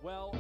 Well...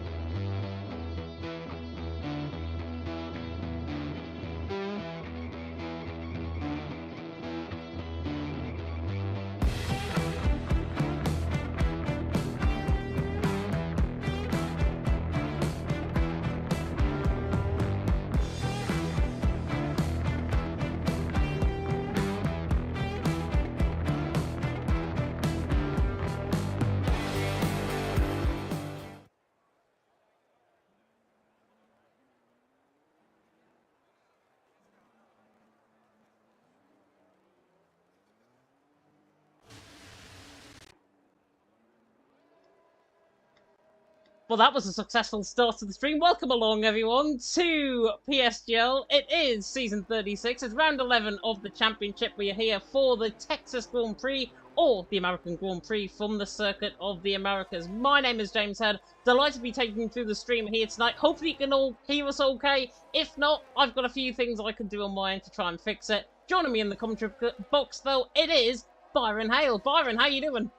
Well, that was a successful start to the stream. Welcome along, everyone, to PSGL. It is season 36. It's round 11 of the championship. We are here for the Texas Grand Prix, or the American Grand Prix, from the Circuit of the Americas. My name is James Head. Delighted to be taking you through the stream here tonight. Hopefully you can all hear us okay. If not, I've got a few things I can do on my end to try and fix it. Joining me in the commentary box, though, it is Byron Hale. Byron, how you doing?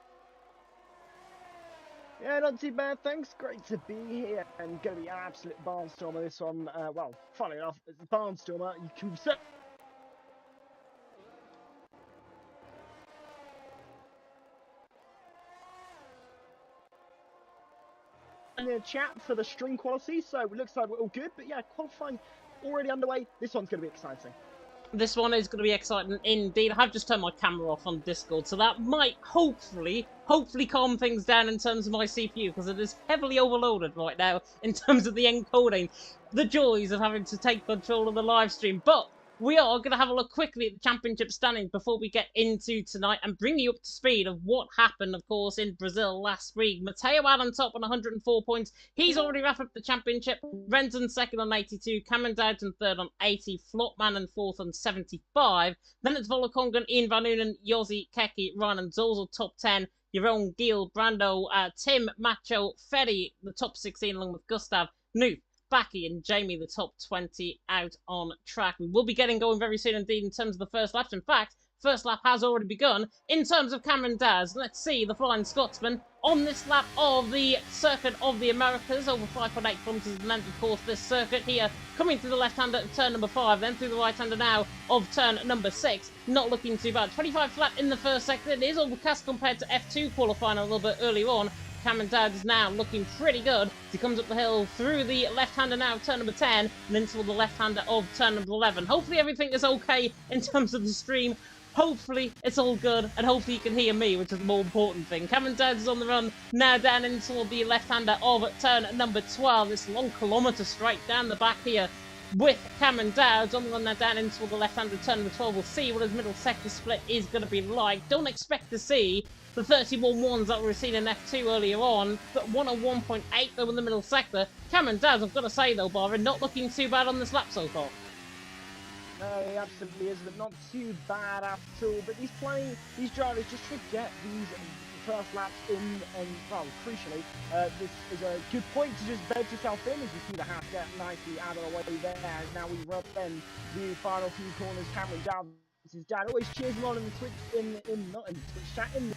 Yeah, not too bad, thanks. Great to be here, and going to be an absolute barnstormer this one. Well, funny enough, it's a barnstormer. You can in the chat for the string quality, so it looks like we're all good. But yeah, qualifying already underway. This one's going to be exciting. This one is going to be exciting indeed. I've just turned my camera off on Discord, so that might hopefully calm things down in terms of my CPU, because it is heavily overloaded right now in terms of the encoding. The joys of having to take control of the live stream. But we are going to have a look quickly at the championship standings before we get into tonight and bring you up to speed of what happened, of course, in Brazil last week. Mateo out on top on 104 points. He's already wrapped up the championship. Renton second on 82. Cameron Dowden third on 80. Flotman and fourth on 75. Then it's Volakongan, Ian Van Noonen, Yossi, Keki, Ryan and Zozel top 10. Jeroen, Giel, Brando, Tim, Macho, Ferry, the top 16 along with Gustav, Nuth, Backy and Jamie, the top 20 out on track. We will be getting going very soon indeed in terms of the first laps. In fact, first lap has already begun. In terms of Cameron Daz, let's see the Flying Scotsman on this lap of the Circuit of the Americas, over 5.8 kilometres in length, of course, this circuit here, coming through the left-hander at turn number 5, then through the right-hander now of turn number 6. Not looking too bad. 25 flat in the first sector. It is overcast compared to F2 qualifying a little bit earlier on. Cameron Dowd is now looking pretty good. He comes up the hill through the left-hander now of turn number 10 and into the left-hander of turn number 11. Hopefully everything is okay in terms of the stream. Hopefully it's all good, and hopefully you can hear me, which is the more important thing. Cameron Dowd is on the run now down into the left-hander of turn number 12. This long kilometre straight down the back here with Cameron Dowd on the run now down into the left-hander turn number 12. We'll see what his middle sector split is going to be like. Don't expect to see the 31-1s that we were seeing in F2 earlier on, but 101.8 though in the middle sector. Cameron Dowd, I've got to say though, Byron, not looking too bad on this lap so far. No, he absolutely is, but not too bad at all. But these drivers just forget these first laps in, and well, crucially, this is a good point to just bed yourself in, as you see the half get nicely out of the way there. Now we rub in the final few corners. Cameron Dowd, his dad always cheers him on in the Twitch, not in the Twitch chat, in the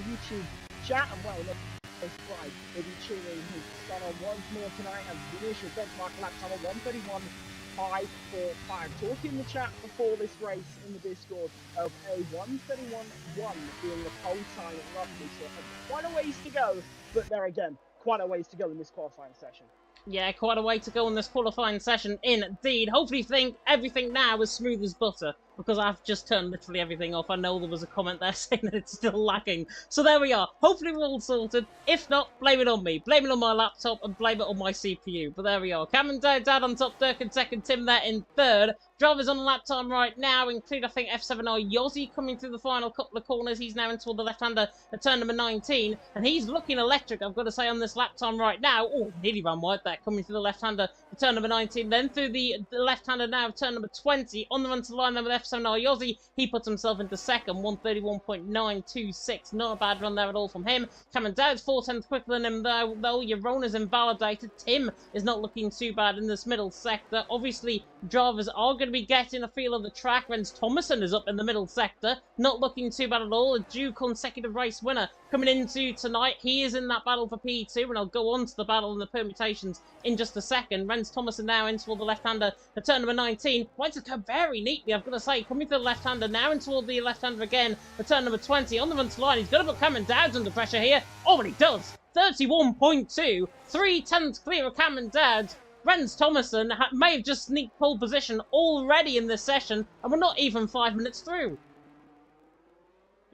YouTube chat, and well, let's right, they'll be cheering his son on once more tonight as the initial benchmark lap time of 1:31.545. Talk in the chat before this race in the Discord of a 1:31.1 being the pole time roughly, so quite a ways to go, but there again, quite a ways to go in this qualifying session. Yeah, quite a way to go in this qualifying session indeed. Hopefully everything now is smooth as butter, because I've just turned literally everything off. I know there was a comment there saying that it's still lacking. So there we are. Hopefully we're all sorted. If not, blame it on me. Blame it on my laptop and blame it on my CPU. But there we are. Cameron Dad on top, Dirk in second, Tim there in third. Drivers on the lap time right now include, I think, F7R Yossi coming through the final couple of corners. He's now into the left-hander at turn number 19, and he's looking electric, I've got to say, on this lap time right now. Oh, nearly ran wide there, coming through the left-hander turn number 19, then through the left-hander now of turn number 20, on the run to the line then with F7 Yossi, he puts himself into second, 131.926, not a bad run there at all from him. Cameron Dowd's 4/10 quicker than him though, Yarona's invalidated, Tim is not looking too bad in this middle sector. Obviously, drivers are going to be getting a feel of the track. Rens Thomason is up in the middle sector, not looking too bad at all, a due consecutive race winner coming into tonight. He is in that battle for P2, and I'll go on to the battle in the permutations in just a second. Rens Thomason now in toward the left-hander at turn number 19. Winds the curve very neatly, I've got to say. Coming to the left-hander now in toward the left-hander again at turn number 20. On the run to line, he's going to put Cameron Dowds under pressure here. Oh, and he does. 31.2. 3/10 clear of Cameron Dowds. Rens Thomason may have just sneaked pole position already in this session, and we're not even 5 minutes through.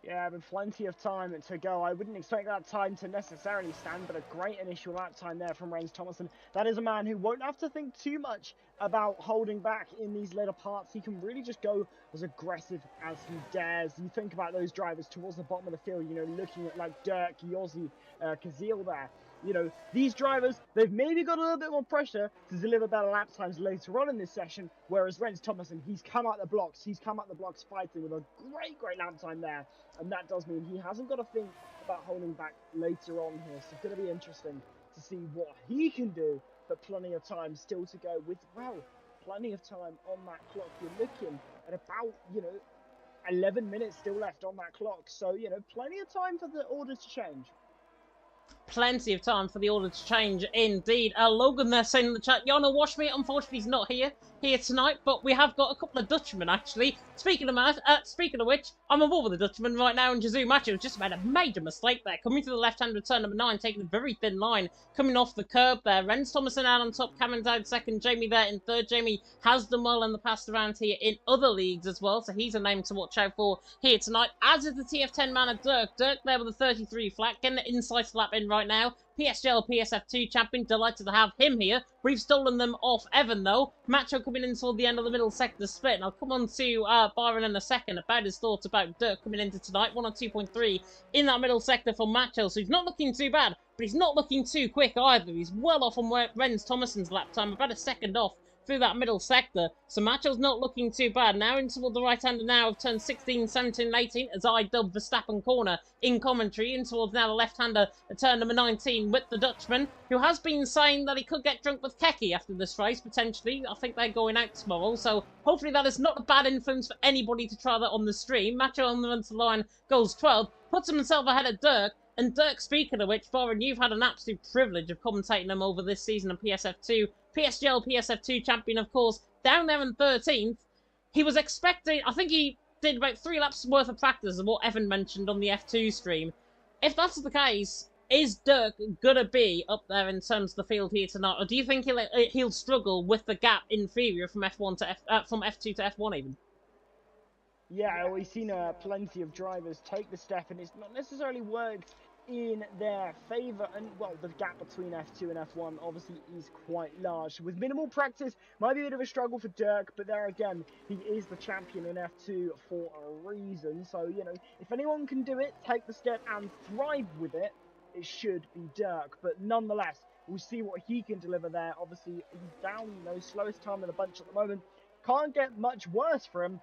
Yeah, with plenty of time to go. I wouldn't expect that time to necessarily stand, but a great initial lap time there from Rens Thomason. That is a man who won't have to think too much about holding back in these later parts. He can really just go as aggressive as he dares. You think about those drivers towards the bottom of the field, you know, looking at like Dirk, Yossi, Kazil there. You know, these drivers, they've maybe got a little bit more pressure to deliver better lap times later on in this session, whereas Rens Thomason, he's come out the blocks fighting with a great lap time there, and that does mean he hasn't got to think about holding back later on here, so it's going to be interesting to see what he can do, but plenty of time still to go with, well, plenty of time on that clock. You're looking at about, you know, 11 minutes still left on that clock, so, you know, plenty of time for the order to change. Plenty of time for the order to change, indeed. Logan there saying in the chat, Yana Washmeat, unfortunately he's not here tonight, but we have got a couple of Dutchmen, actually. Speaking of which, I'm on board with the Dutchman right now, and Jazu Macho just made a major mistake there, coming to the left-hand of turn number 9, taking a very thin line, coming off the curb there. Rens Thomason out on top, Cameron Dowd second, Jamie there in third. Jamie has done well in the past around here in other leagues as well, so he's a name to watch out for here tonight, as is the TF10 man of Dirk. Dirk there with a 33 flat, getting the inside lap in right now. PSGL PSF2 champion, delighted to have him here. We've stolen them off Evan though. Macho coming in toward the end of the middle sector split, and I'll come on to Byron in a second about his thoughts about Dirk coming into tonight. 102.3 in that middle sector for Macho, so he's not looking too bad, but he's not looking too quick either. He's well off on Rens Thomason's lap time, about a second off through that middle sector, so Macho's not looking too bad. Now in toward the right-hander now of turn 16, 17, and 18, as I dub Verstappen corner in commentary, in towards now the left-hander at turn number 19 with the Dutchman, who has been saying that he could get drunk with Keke after this race, potentially. I think they're going out tomorrow, so hopefully that is not a bad influence for anybody to try that on the stream. Macho on the run to the line goes 12, puts himself ahead of Dirk. And Dirk, speaking of which, Byron, you've had an absolute privilege of commentating him over this season in PSF2. PSGL PSF2 champion, of course, down there in 13th. He was expecting, I think he did about 3 laps worth of practice of what Evan mentioned on the F2 stream. If that's the case, is Dirk going to be up there in terms of the field here tonight? Or do you think he'll struggle with the gap inferior from F1 to from F2 to F1 even? Yeah, we've seen plenty of drivers take the step, and it's not necessarily worked in their favour, and well, the gap between F2 and F1 obviously is quite large. So with minimal practice, might be a bit of a struggle for Dirk, but there again, he is the champion in F2 for a reason. So, you know, if anyone can do it, take the step and thrive with it, it should be Dirk. But nonetheless, we'll see what he can deliver there. Obviously, he's down, you know, slowest time in the bunch at the moment. Can't get much worse for him,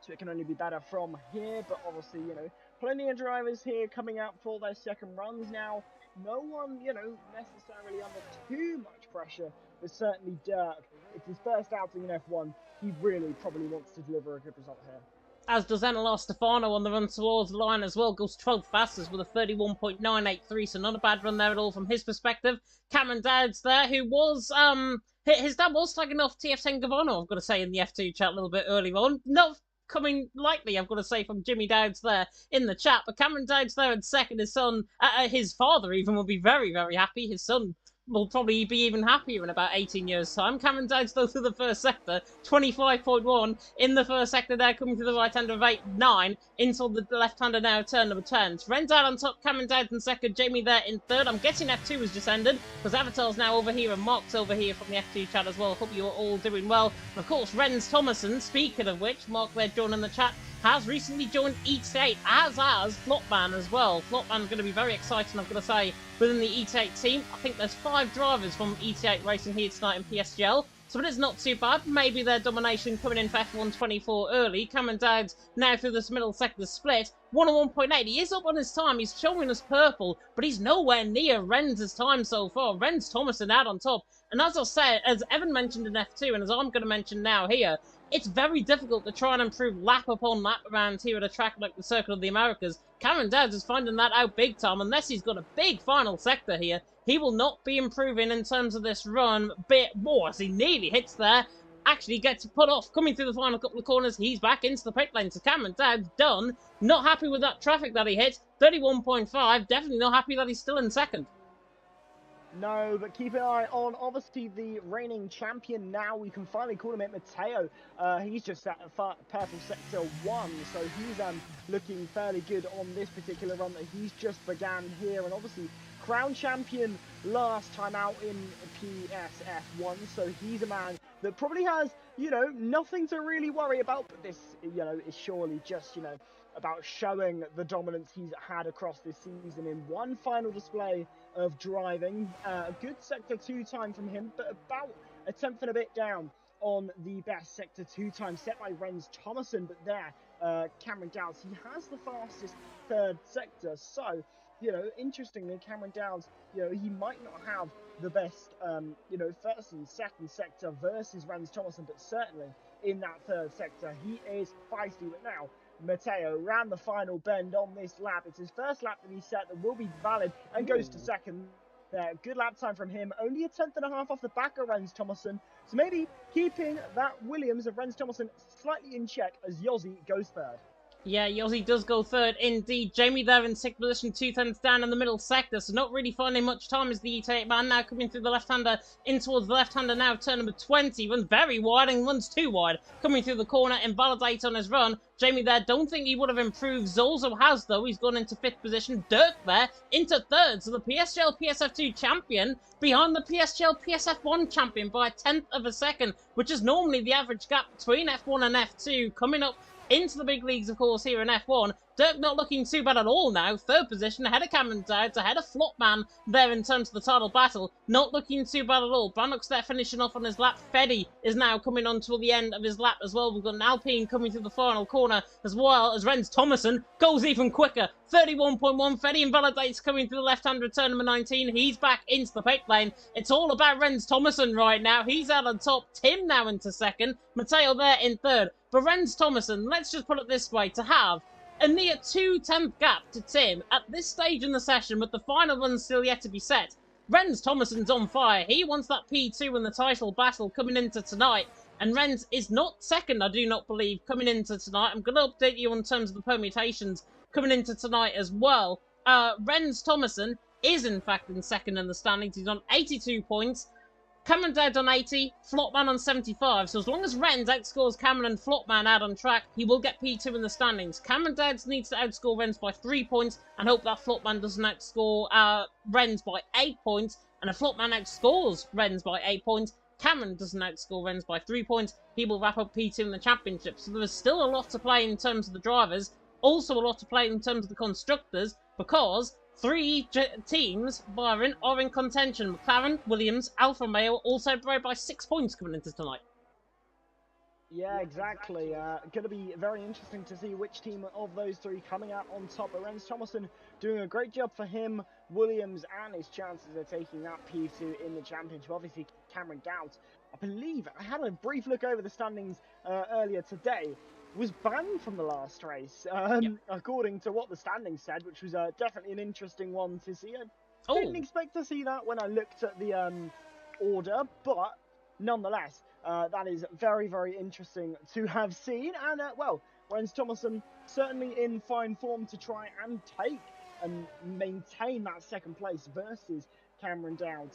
so it can only be better from here. But obviously, you know, plenty of drivers here coming out for their second runs now. No one, you know, necessarily under too much pressure, but certainly Dirk, it's his first outing in F1. He really probably wants to deliver a good result here. As does Enel Stefano on the run towards the line as well. Goes 12th fastest with a 31.983, so not a bad run there at all from his perspective. Cameron Dowds there, who was, his dad was tagging off TF10 Gavano, I've got to say, in the F2 chat a little bit earlier on. Not coming lightly, I've got to say, from Jimmy Dowds there in the chat, but Cameron Dowds there in second. His son, his father even, will be very, very happy. His son will probably be even happier in about 18 years' time. Cameron Dowds though through the first sector, 25.1 in the first sector there, coming to the right-hander of 8-9, into the left-hander now, turn number 10. Ren's out on top, Cameron Dowds in second, Jamie there in third. I'm guessing F2 has just ended, because Avatar's now over here and Mark's over here from the F2 chat as well. Hope you're all doing well. And of course, Rens Thomason, speaking of which, Mark there joining the chat, has recently joined ET8, as has Flopman as well. Flopman's going to be very exciting, I've got to say, within the ET8 team. I think there's 5 drivers from ET8 racing here tonight in PSGL, so it is not too bad. Maybe their domination coming in for F1 24 early. Cameron Dowd's now through this middle sector split. 101.8. He is up on his time. He's showing us purple, but he's nowhere near Rens' time so far. Rens Thomason out on top. And as I said, as Evan mentioned in F2, and as I'm going to mention now here, it's very difficult to try and improve lap upon lap around here at a track like the Circle of the Americas. Cameron Dowds is finding that out big time. Unless he's got a big final sector here, he will not be improving in terms of this run. Bit more as he nearly hits there. Actually gets put off. Coming through the final couple of corners, he's back into the pit lane. So Cameron Dowds done. Not happy with that traffic that he hit. 31.5. Definitely not happy that he's still in second. No, but keep an eye on, obviously, the reigning champion now. We can finally call him it, Matteo. He's just at purple sector 1, so he's looking fairly good on this particular run that he's just began here. And obviously, crown champion last time out in PSF1, so he's a man that probably has, you know, nothing to really worry about. But this, you know, is surely just, you know, about showing the dominance he's had across this season in one final display of driving. A good sector 2 time from him, but about a tenth and a bit down on the best sector 2 time set by Rens Thomason. But there, Cameron Dowds, he has the fastest third sector. So, you know, interestingly, Cameron Dowds, you know, he might not have the best, you know, first and second sector versus Rens Thomason, but certainly in that third sector, he is feisty. But now, Matteo ran the final bend on this lap. It's his first lap that he set that will be valid and goes to second there. Good lap time from him. Only a tenth and a half off the back of Rens Thomason. So maybe keeping that Williams of Rens Thomason slightly in check as Yossi goes third. Yeah, Yossi does go third indeed. Jamie there in 6th position, 2 tenths down in the middle sector, so not really finding much time as the ET8 man now coming through the left-hander in towards the left-hander now, turn number 20, runs very wide and runs too wide. Coming through the corner, invalidates on his run. Jamie there, don't think he would have improved. Zolzo has, though. He's gone into 5th position. Dirk there into 3rd, so the PSGL PSF2 champion behind the PSGL PSF1 champion by a tenth of a second, which is normally the average gap between F1 and F2. Coming up into the big leagues, of course, here in F1. Dirk not looking too bad at all now. 3rd position, ahead of Cameron Dowds, ahead of Flopman there in terms of the title battle. Not looking too bad at all. Brannock's there finishing off on his lap. Feddy is now coming on to the end of his lap as well. We've got an Alpine coming through the final corner, as well as Rens Thomason goes even quicker. 31.1. Feddy invalidates coming through the left-hand return number 19. He's back into the pit lane. It's all about Rens Thomason right now. He's out on top. Tim now into second. Matteo there in 3rd. But Rens Thomason, let's just put it this way, to have a near 2-tenth gap to Tim at this stage in the session with the final run still yet to be set. Rens Thomason's on fire. He wants that P2 in the title battle coming into tonight. And Rens is not second, I do not believe, coming into tonight. I'm going to update you in terms of the permutations coming into tonight as well. Rens Thomason is in fact in second in the standings. He's on 82 points. Cameron Dowd on 80, Flopman on 75. So as long as Rens outscores Cameron and Flopman out on track, he will get P2 in the standings. Cameron Dowd needs to outscore Rens by 3 points and hope that Flopman doesn't outscore Rens by 8 points. And if Flopman outscores Rens by 8 points, Cameron doesn't outscore Rens by 3 points, he will wrap up P2 in the championship. So there's still a lot to play in terms of the drivers, also a lot to play in terms of the constructors, because 3 teams, Byron, are in contention. McLaren, Williams, Alfa Romeo, all separated by 6 points coming into tonight. Yeah, exactly. Going to be very interesting to see which team of those 3 coming out on top. But Rens Thomason doing a great job for him. Williams and his chances of taking that P2 in the championship. Obviously, Cameron Dowd, I believe, I had a brief look over the standings earlier today, was banned from the last race, according to what the standings said, which was definitely an interesting one to see. I didn't expect to see that when I looked at the order, but nonetheless, that is very, very interesting to have seen. And, well, Rens Thomason certainly in fine form to try and take and maintain that second place versus Cameron Dowd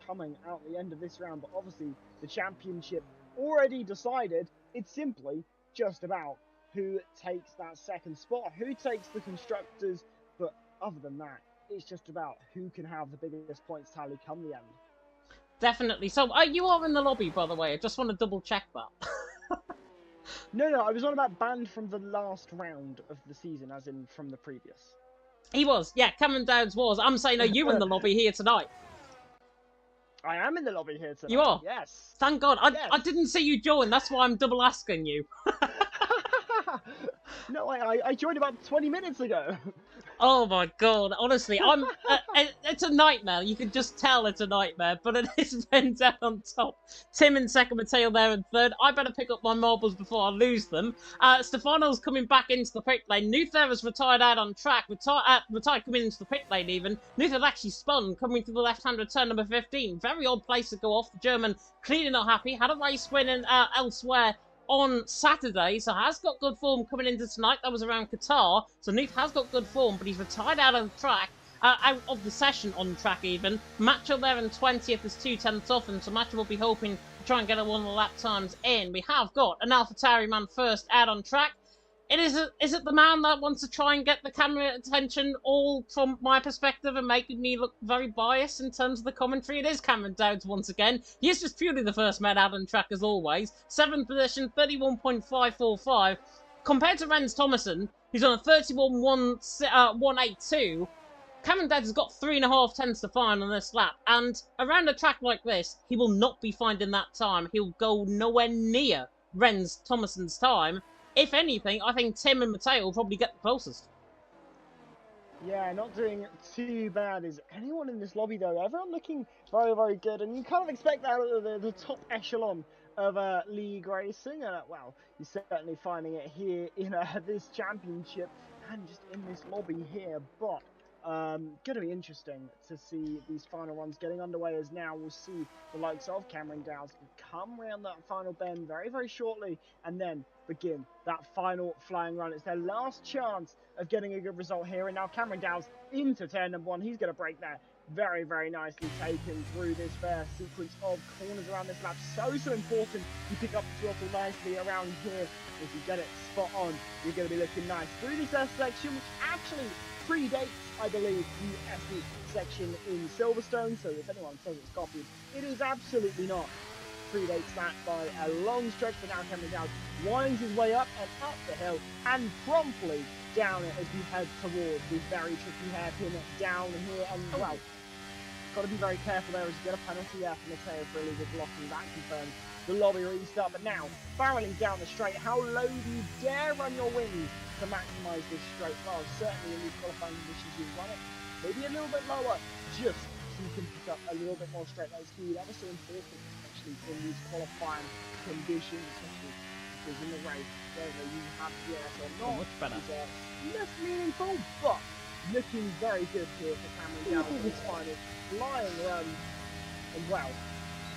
coming out the end of this round. But obviously, the championship already decided. It's simply just about who takes that second spot, who takes the constructors, but other than that, it's just about who can have the biggest points tally come the end. Definitely. So, you are in the lobby, by the way. I just want to double check that. No, I was on about banned from the last round of the season, as in from the previous. He was, yeah, Cameron Dowds was. I'm saying, are you in the lobby here tonight? I am in the lobby here tonight. You are? Yes. Thank God. Yes. I didn't see you join, that's why I'm double asking you. No, I joined about 20 minutes ago. Oh my God, honestly, it's a nightmare. You can just tell it's a nightmare, but it is Vendel on top. Tim in second, Matteo there in third. I better pick up my marbles before I lose them. Stefano's coming back into the pit lane. Nuther has retired out on track. Retired coming into the pit lane even. Nuther actually spun, coming through the left-hand return, number 15. Very odd place to go off. The German clearly not happy. Had a race win elsewhere on Saturday, so has got good form coming into tonight. That was around Qatar, so Nuth has got good form, but he's retired out of the track, out of the session on track even. Macho there in 20th is 2/10 off, and so Macho will be hoping to try and get one of the lap times in. We have got an AlphaTauri man first out on track. Is it the man that wants to try and get the camera attention, all from my perspective and making me look very biased in terms of the commentary? It is Cameron Dowds once again. He is just purely the first man out on track as always. 7th position, 31.545. Compared to Rens Thomason, who's on a 31.182, Cameron Dowds has got 3.5 tenths to find on this lap. And around a track like this, he will not be finding that time. He'll go nowhere near Rens Thomason's time. If anything, I think Tim and Matteo will probably get the closest. Yeah, not doing too bad is anyone in this lobby, though. Everyone looking very, very good. And you kind of expect that at the top echelon of league racing. Well, you're certainly finding it here in this championship and just in this lobby here. But going to be interesting to see these final runs getting underway, as now we'll see the likes of Cameron Dowds come around that final bend very, very shortly and then begin that final flying run. It's their last chance of getting a good result here, and now Cameron Dowds into turn number 1. He's going to break there very, very nicely, taken through this first sequence of corners around this lap. So important you pick up the throttle nicely around here. If you get it spot on, you're going to be looking nice through this first section, which actually predates, I believe, the ethnic section in Silverstone. So if anyone says it's copied, it is absolutely not. Predates that by a long stretch, but now Cameron Dowds winds his way up and up the hill and promptly down it as we head towards this very tricky hairpin down here. And well, got to be very careful there as you get a penalty there from Matteo for illegal blocking. That confirms the lobby restart. But now, barreling down the straight, how low do you dare run your wings to maximise this straight? Well, certainly in these qualifying conditions you run it maybe a little bit lower, just so you can pick up a little bit more straight line speed. That was so important, especially in these qualifying conditions, especially because in the race, whether you have DRS or not, is less meaningful, but looking very good here for Cameron Dowds in his final flying run. And well,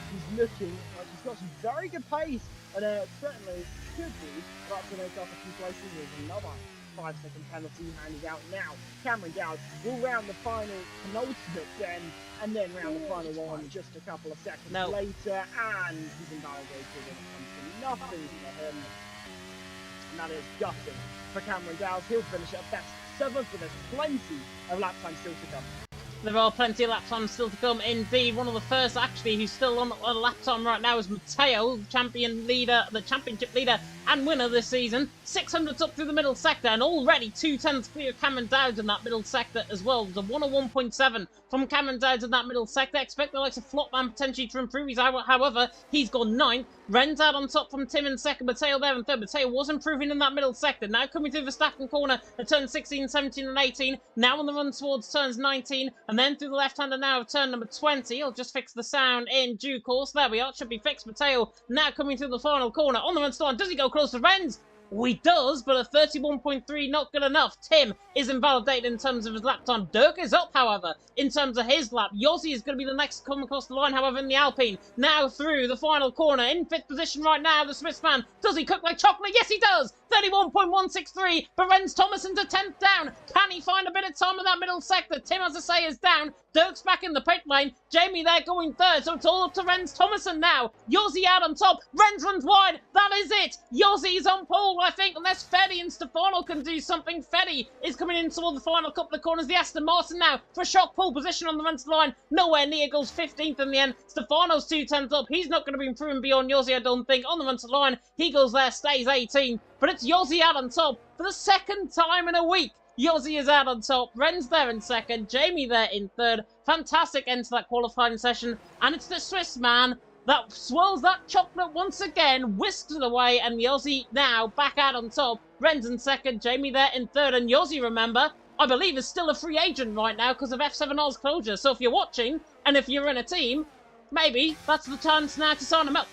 he's looking like he's got some very good pace, and certainly could be about to make up a few places. There's another 5-second penalty handed out now. Cameron Dowds will round the final penultimate then, and then round the final one just a couple of seconds later, and he's invalidated when it comes to nothing for him. And that is gutting for Cameron Dowds. He'll finish at best 7th, but there's plenty of lap time still to come. There are plenty of lap times still to come indeed. One of the first actually who's still on a lap time right now is Matteo, the championship leader and winner this season. 600s up through the middle sector, and already 2/10 clear of Cameron Dowds in that middle sector as well. There's a 101.7 from Cameron Dowds in that middle sector. Expect the likes of Flopman potentially to improve. However, he's gone 9th. Ren's out on top from Tim in second. Matteo there in third. Matteo was improving in that middle sector. Now coming through the Stacken corner at turns 16, 17 and 18. Now on the run towards turns 19. And then through the left-hander now of turn number 20. I'll just fix the sound in due course. There we are. It should be fixed. Matteo now coming through the final corner. On the run still on. Does he go close to Ren's? Oh, he does, but a 31.3 not good enough. Tim is invalidated in terms of his lap time. Dirk is up, however, in terms of his lap. Yossi is going to be the next to come across the line, however, in the Alpine. Now through the final corner. In 5th position right now, the Smithsman. Does he cook like chocolate? Yes, he does. 31.163, but Rens Thomason's a 10th down. Can he find a bit of time of that middle sector. Tim, as I say, is down. Dirk's back in the pit lane. Jamie there going third, so it's all up to Renz Thomason now. Yossi out on top. Renz runs wide. That is it. Yossi's on pole, I think, unless Fetty and Stefano can do something. Fetty is coming in toward the final couple of corners. The Aston Martin now for a shock pole position on the run to the line. Nowhere near, goes 15th in the end. Stefano's 2 tenths up. He's not going to be improving beyond Yossi, I don't think. On the run to the line, he goes there, stays 18th. But it's Yossi out on top for the second time in a week. Yossi is out on top. Ren's there in second. Jamie there in third. Fantastic end to that qualifying session. And it's the Swiss man that swirls that chocolate once again, whisks it away, and Yossi now back out on top. Ren's in second. Jamie there in third. And Yossi, remember, I believe is still a free agent right now because of F7R's closure. So if you're watching, and if you're in a team, maybe that's the chance now to sign him up.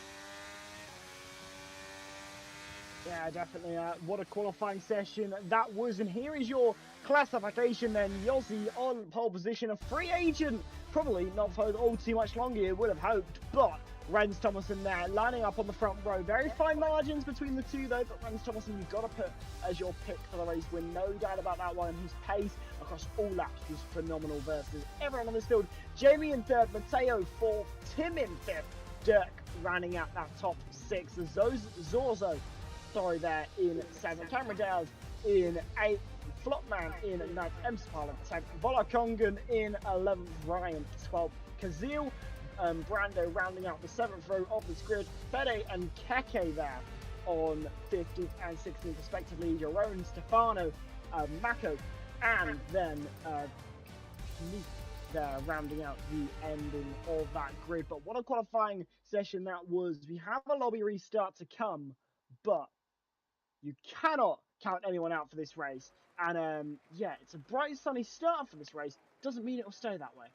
Yeah, definitely. What a qualifying session that was. And here is your classification then. Yossi on pole position, a free agent. Probably not for all too much longer, you would have hoped. But Renz Thomason there, lining up on the front row. Very fine margins between the two, though. But Renz Thomason, you've got to put as your pick for the race win. No doubt about that one. His pace across all laps was phenomenal versus everyone on this field. Jamie in third, Matteo fourth, Tim in fifth, Dirk rounding out that top six. Zorzo there in 7th, Cameron Dowd in 8th, Flopman in 9th, Emspal in 10th, Volakongan in 11th, Ryan 12th, Kazil, Brando rounding out the 7th row of this grid, Fede and Keke there on 15th and 16th respectively, Jerome, Stefano, Mako, and then Nick there rounding out the ending of that grid. But what a qualifying session that was. We have a lobby restart to come, but you cannot count anyone out for this race. And yeah, it's a bright sunny start for this race. Doesn't mean it will stay that way.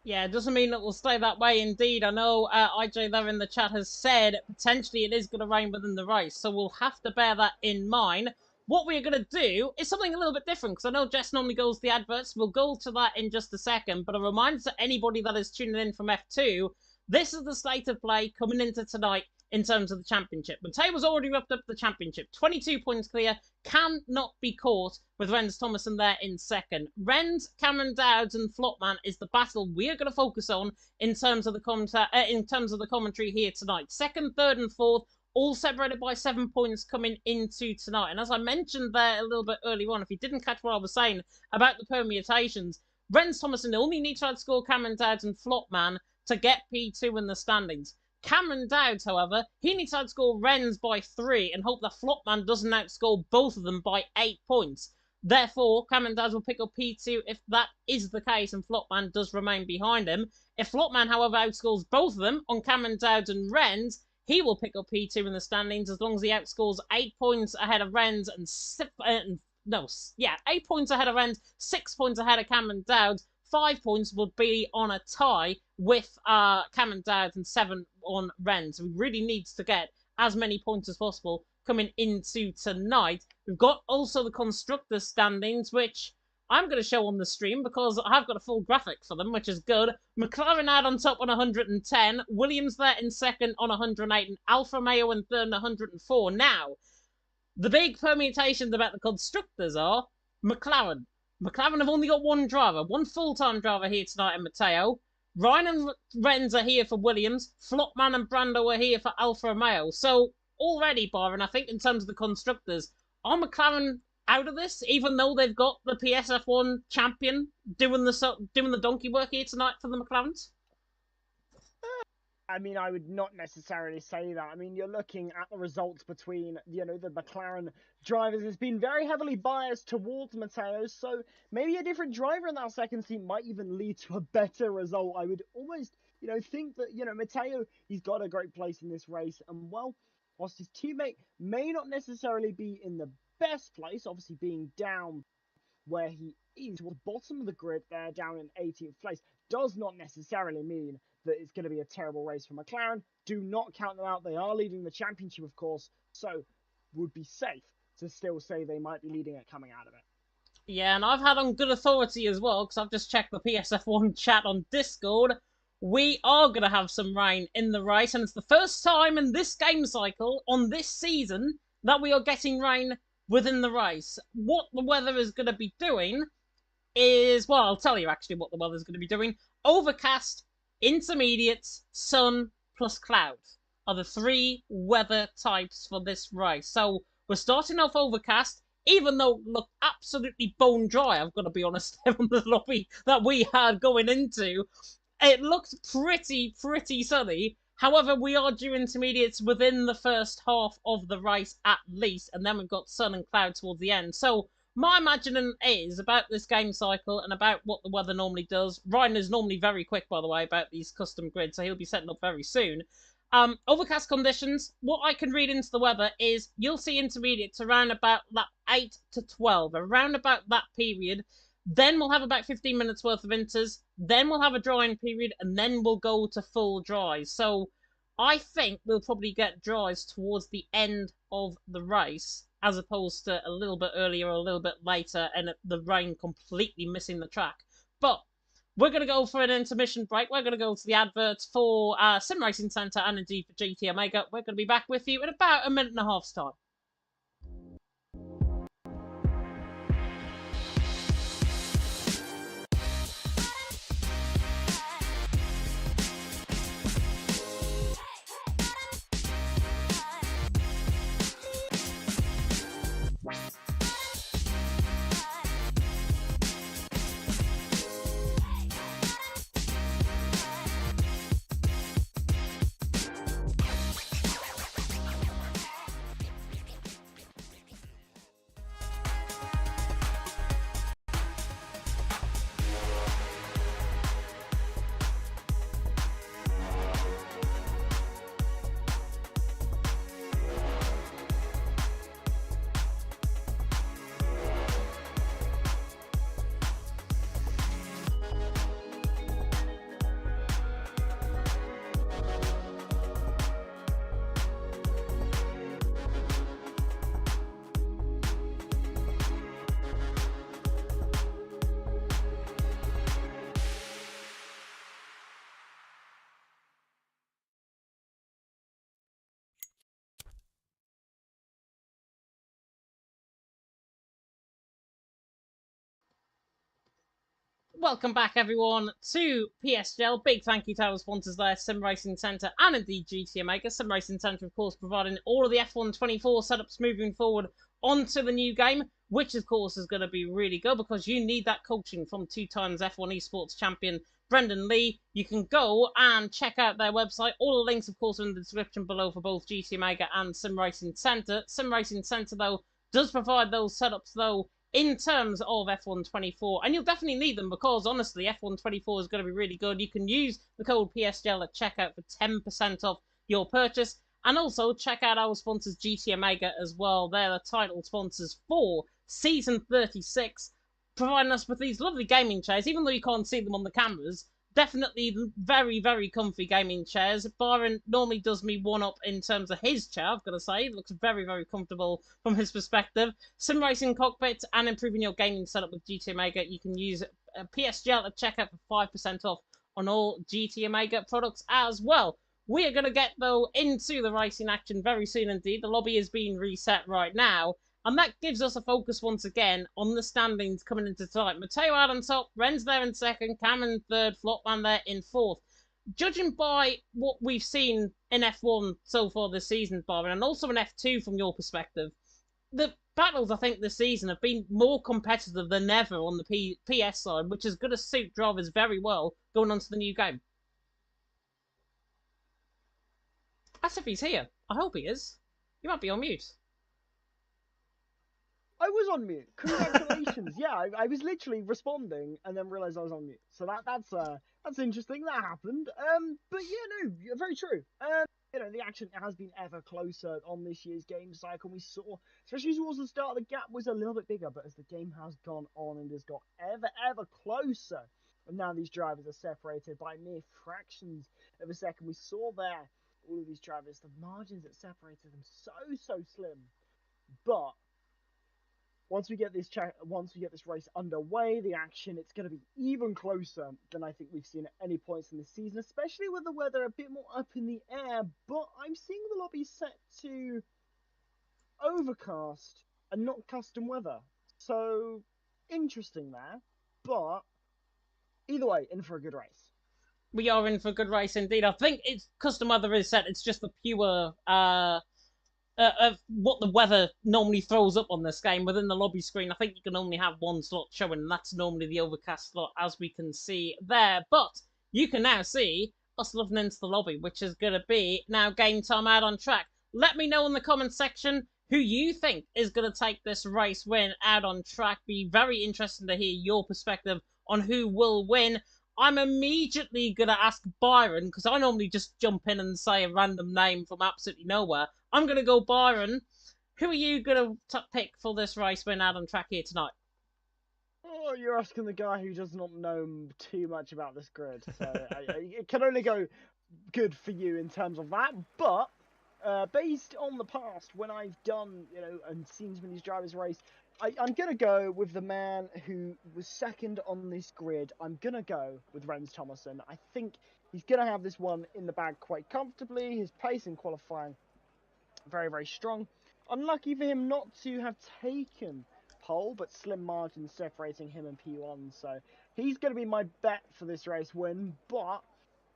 Yeah, it doesn't mean it will stay that way indeed. I know IJ there in the chat has said potentially it is going to rain within the race, so we'll have to bear that in mind. What we're going to do is something a little bit different, because I know Jess normally goes to the adverts. We'll go to that in just a second, but a reminder to anybody that is tuning in from F2, this is the state of play coming into tonight in terms of the championship. Matteo was already wrapped up the championship. 22 points clear, cannot be caught with Renz Thomason there in second. Renz, Cameron Dowds and Flopman is the battle we're going to focus on in terms of the commentary here tonight. Second, third and fourth, all separated by 7 points coming into tonight. And as I mentioned there a little bit earlier on, if you didn't catch what I was saying about the permutations, Renz Thomason only needs to outscore Cameron Dowds and Flopman to get P2 in the standings. Cameron Dowds, however, he needs to outscore Renz by 3 and hope that Flopman doesn't outscore both of them by 8 points. Therefore, Cameron Dowds will pick up P2 if that is the case and Flopman does remain behind him. If Flopman, however, outscores both of them on Cameron Dowds and Renz, he will pick up P2 in the standings as long as he outscores 8 points ahead of Renz and 8 points ahead of Renz, 6 points ahead of Cameron Dowds. 5 points would be on a tie with Cameron Dowds and 7 on Renz. So he really needs to get as many points as possible coming into tonight. We've got also the Constructors standings, which I'm going to show on the stream because I've got a full graphic for them, which is good. McLaren out on top on 110, Williams there in second on 108, and Alfa Romeo in third on 104. Now, the big permutations about the Constructors are McLaren. McLaren have only got one driver, one full-time driver here tonight in Matteo. Ryan and Renz are here for Williams. Flopman and Brando are here for Alfa Romeo. So, already, Byron, I think in terms of the Constructors, are McLaren out of this, even though they've got the PSF1 champion doing the donkey work here tonight for the McLarens? I mean, I would not necessarily say that. I mean, you're looking at the results between, the McLaren drivers. It's been very heavily biased towards Matteo, so maybe a different driver in that second seat might even lead to a better result. I would almost, think that, Matteo, he's got a great place in this race, and well, whilst his teammate may not necessarily be in the best place, obviously being down where he is, towards the bottom of the grid there, down in 18th place, does not necessarily mean that it's going to be a terrible race for McLaren. Do not count them out. They are leading the championship, of course, so would be safe to still say they might be leading it coming out of it. Yeah, and I've had on good authority as well, because I've just checked the PSF1 chat on Discord. We are going to have some rain in the race, and it's the first time in this game cycle, on this season, that we are getting rain within the race. What the weather is going to be doing is, well, I'll tell you actually what the weather's going to be doing. Overcast, intermediates, sun, plus cloud are the three weather types for this race. So we're starting off overcast, even though it looked absolutely bone dry, I've got to be honest, on the lobby that we had going into. It looked pretty sunny. However, we are due intermediates within the first half of the race at least, and then we've got sun and cloud towards the end. So my imagining is about this game cycle and about what the weather normally does. Ryan is normally very quick, by the way, about these custom grids, so he'll be setting up very soon. Overcast conditions, what I can read into the weather is you'll see intermediates around about that 8 to 12, around about that period. Then we'll have about 15 minutes worth of inters. Then we'll have a drying period, and then we'll go to full dries. So I think we'll probably get dries towards the end of the race, as opposed to a little bit earlier or a little bit later, and the rain completely missing the track. But we're going to go for an intermission break. We're going to go to the adverts for Sim Racing Centre and indeed for GT Omega. We're going to be back with you in about a minute and a half's time. Welcome back, everyone, to PSGL. Big thank you to our sponsors there, Sim Racing Centre and indeed GT Omega. Sim Racing Centre, of course, providing all of the F124 setups moving forward onto the new game, which, of course, is going to be really good because you need that coaching from two-times F1 esports champion Brendan Lee. You can go and check out their website. All the links, of course, are in the description below for both GT Omega and Sim Racing Centre. Sim Racing Centre, though, does provide those setups, though, in terms of F124, and you'll definitely need them because, honestly, F124 is going to be really good. You can use the code PSGL at checkout for 10% off your purchase, and also check out our sponsors GT Omega as well. They're the title sponsors for Season 36, providing us with these lovely gaming chairs, even though you can't see them on the cameras. Definitely very comfy gaming chairs. Byron normally does me one up in terms of his chair, I've got to say. It looks very comfortable from his perspective. Sim racing cockpit and improving your gaming setup with GT Omega. You can use PSGL at checkout for 5% off on all GT Omega products as well. We are going to get, though, into the racing action very soon indeed. The lobby is being reset right now. And that gives us a focus once again on the standings coming into tonight. Matteo out on top, Ren's there in second, Cam in third, Flopman there in fourth. Judging by what we've seen in F1 so far this season, Byron, and also in F2 from your perspective, the battles, I think, this season have been more competitive than ever on the PS side, which is going to suit drivers very well going on to the new game. As if he's here. I hope he is. You might be on mute. I was on mute. Congratulations. Yeah, I was literally responding and then realized I was on mute. So that's interesting. That happened. But yeah, no, very true. You know, the action has been ever closer on this year's game cycle. We saw, especially towards the start, the gap was a little bit bigger, but as the game has gone on and has got ever closer, and now these drivers are separated by mere fractions of a second. We saw there all of these drivers, the margins that separated them so slim. But once we get this race underway, the action, it's going to be even closer than I think we've seen at any points in the season, especially with the weather a bit more up in the air. But I'm seeing the lobby set to overcast and not custom weather. So, interesting there. but either way, in for a good race. We are in for a good race indeed. I think it's custom weather is set. It's just the pure of what the weather normally throws up on this game within the lobby screen. I think you can only have one slot showing, and that's normally the overcast slot, as we can see there. But you can now see us looking into the lobby, which is going to be now game time out on track. Let me know in the comments section who you think is going to take this race win out on track. Be very interesting to hear your perspective on who will win. I'm immediately going to ask Byron, because I normally just jump in and say a random name from absolutely nowhere. I'm going to go Byron. Who are you going to pick for this race win out on track here tonight? Oh, you're asking the guy who does not know too much about this grid. So it can only go good for you in terms of that. But based on the past, when I've done, and seen some of these drivers race, I'm going to go with the man who was second on this grid. I'm going to go with Rens Thomason. I think he's going to have this one in the bag quite comfortably. His pace in qualifying, very, very strong. Unlucky for him not to have taken pole, but slim margin separating him and P1. So he's going to be my bet for this race win, but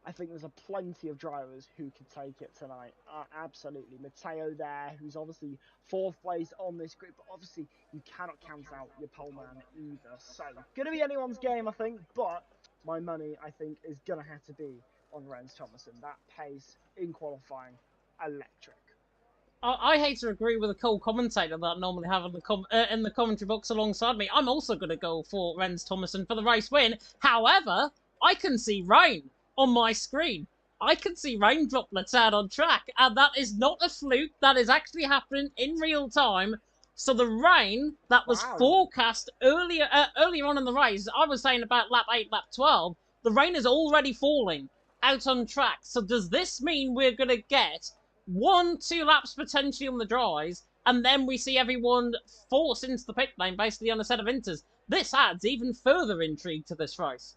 I think there's plenty of drivers who could take it tonight. Absolutely. Matteo there, who's obviously 4th place on this grid, but obviously you cannot count out your pole man either. So, going to be anyone's game, I think, but my money, I think, is going to have to be on Rens Thomason. That pace in qualifying, electric. I hate to agree with a co-commentator that I normally have in the commentary box alongside me. I'm also going to go for Rens Thomason for the race win. However, I can see rain on my screen. I can see rain droplets out on track, and that is not a fluke. That is actually happening in real time. So the rain that was forecast earlier on in the race, I was saying about lap 8, lap 12, the rain is already falling out on track. So does this mean we're going to get 1-2 laps potentially on the dries, and then we see everyone force into the pit lane basically on a set of inters? This adds even further intrigue to this race.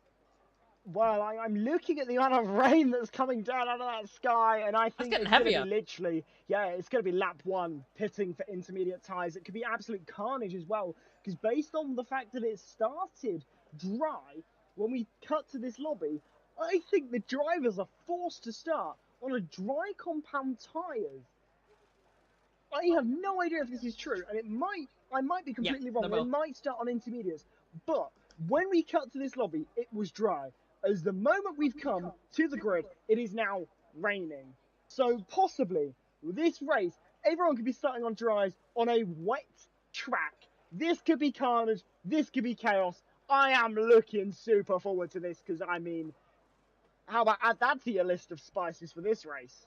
Well, I'm looking at the amount of rain that's coming down out of that sky, and I think it's going to be literally, it's going to be lap 1, pitting for intermediate tyres. It could be absolute carnage as well, because based on the fact that it started dry, when we cut to this lobby, I think the drivers are forced to start on a dry compound tyres. I have no idea if this is true, and I might be completely wrong. They might start on intermediates, but when we cut to this lobby, it was dry. As the moment we've come to the grid, it is now raining. So possibly, with this race, everyone could be starting on dries on a wet track. This could be carnage. This could be chaos. I am looking super forward to this, because, I mean, how about add that to your list of spices for this race?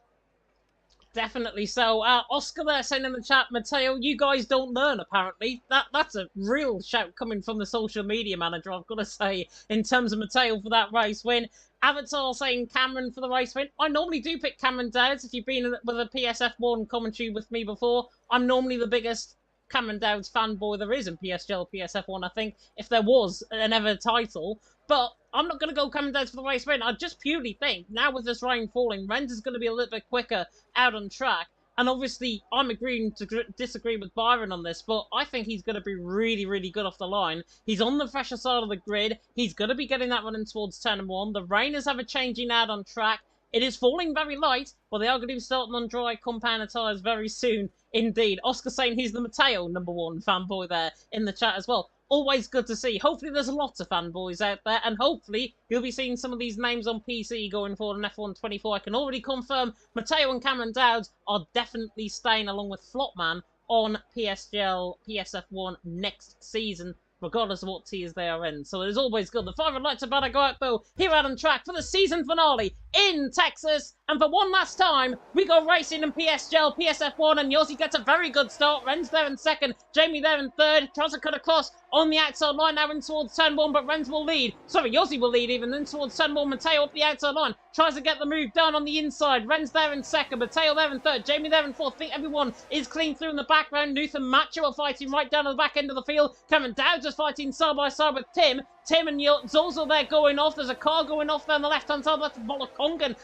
Definitely so. Oscar there saying in the chat, Matteo, you guys don't learn, apparently. That's a real shout coming from the social media manager, I've got to say, in terms of Matteo for that race win. Avatar saying Cameron for the race win. I normally do pick Cameron Dowds. If you've been with a PSF1 commentary with me before, I'm normally the biggest Cameron Dowds fanboy there is in PSGL, PSF1, I think, if there was an ever title. But I'm not going to go Cameron Dowds for the race win. I just purely think, now with this rain falling, Rens is going to be a little bit quicker out on track. And obviously, I'm agreeing to disagree with Byron on this, but I think he's going to be really, really good off the line. He's on the fresher side of the grid. He's going to be getting that running towards turn 1. The rain is ever changing out on track. It is falling very light, but they are going to be starting on dry compound tyres very soon indeed. Oscar saying he's the Matteo #1 fanboy there in the chat as well. Always good to see. Hopefully there's lots of fanboys out there, and hopefully you'll be seeing some of these names on PC going forward in F1 24. I can already confirm Matteo and Cameron Dowds are definitely staying along with Flopman on PSGL PSF1 next season, regardless of what tiers they are in. So it is always good. The 500 lights about to go out, though, here out on track for the season finale in Texas. And for one last time, we go racing in PSGL, PSF1, and Yossi gets a very good start. Ren's there in second, Jamie there in third. Tries to cut across on the outside line now in towards turn 1, but Ren's will lead. Sorry, Yossi will lead even in towards turn 1. Matteo up the outside line. Tries to get the move done on the inside. Ren's there in second, Matteo there in third, Jamie there in fourth. I think everyone is clean through in the background. Nuth and Macho are fighting right down to the back end of the field. Cameron Dowds is fighting side by side with Tim. Tim and Zozo there going off. There's a car going off there on the left-hand side. That's Volokongan.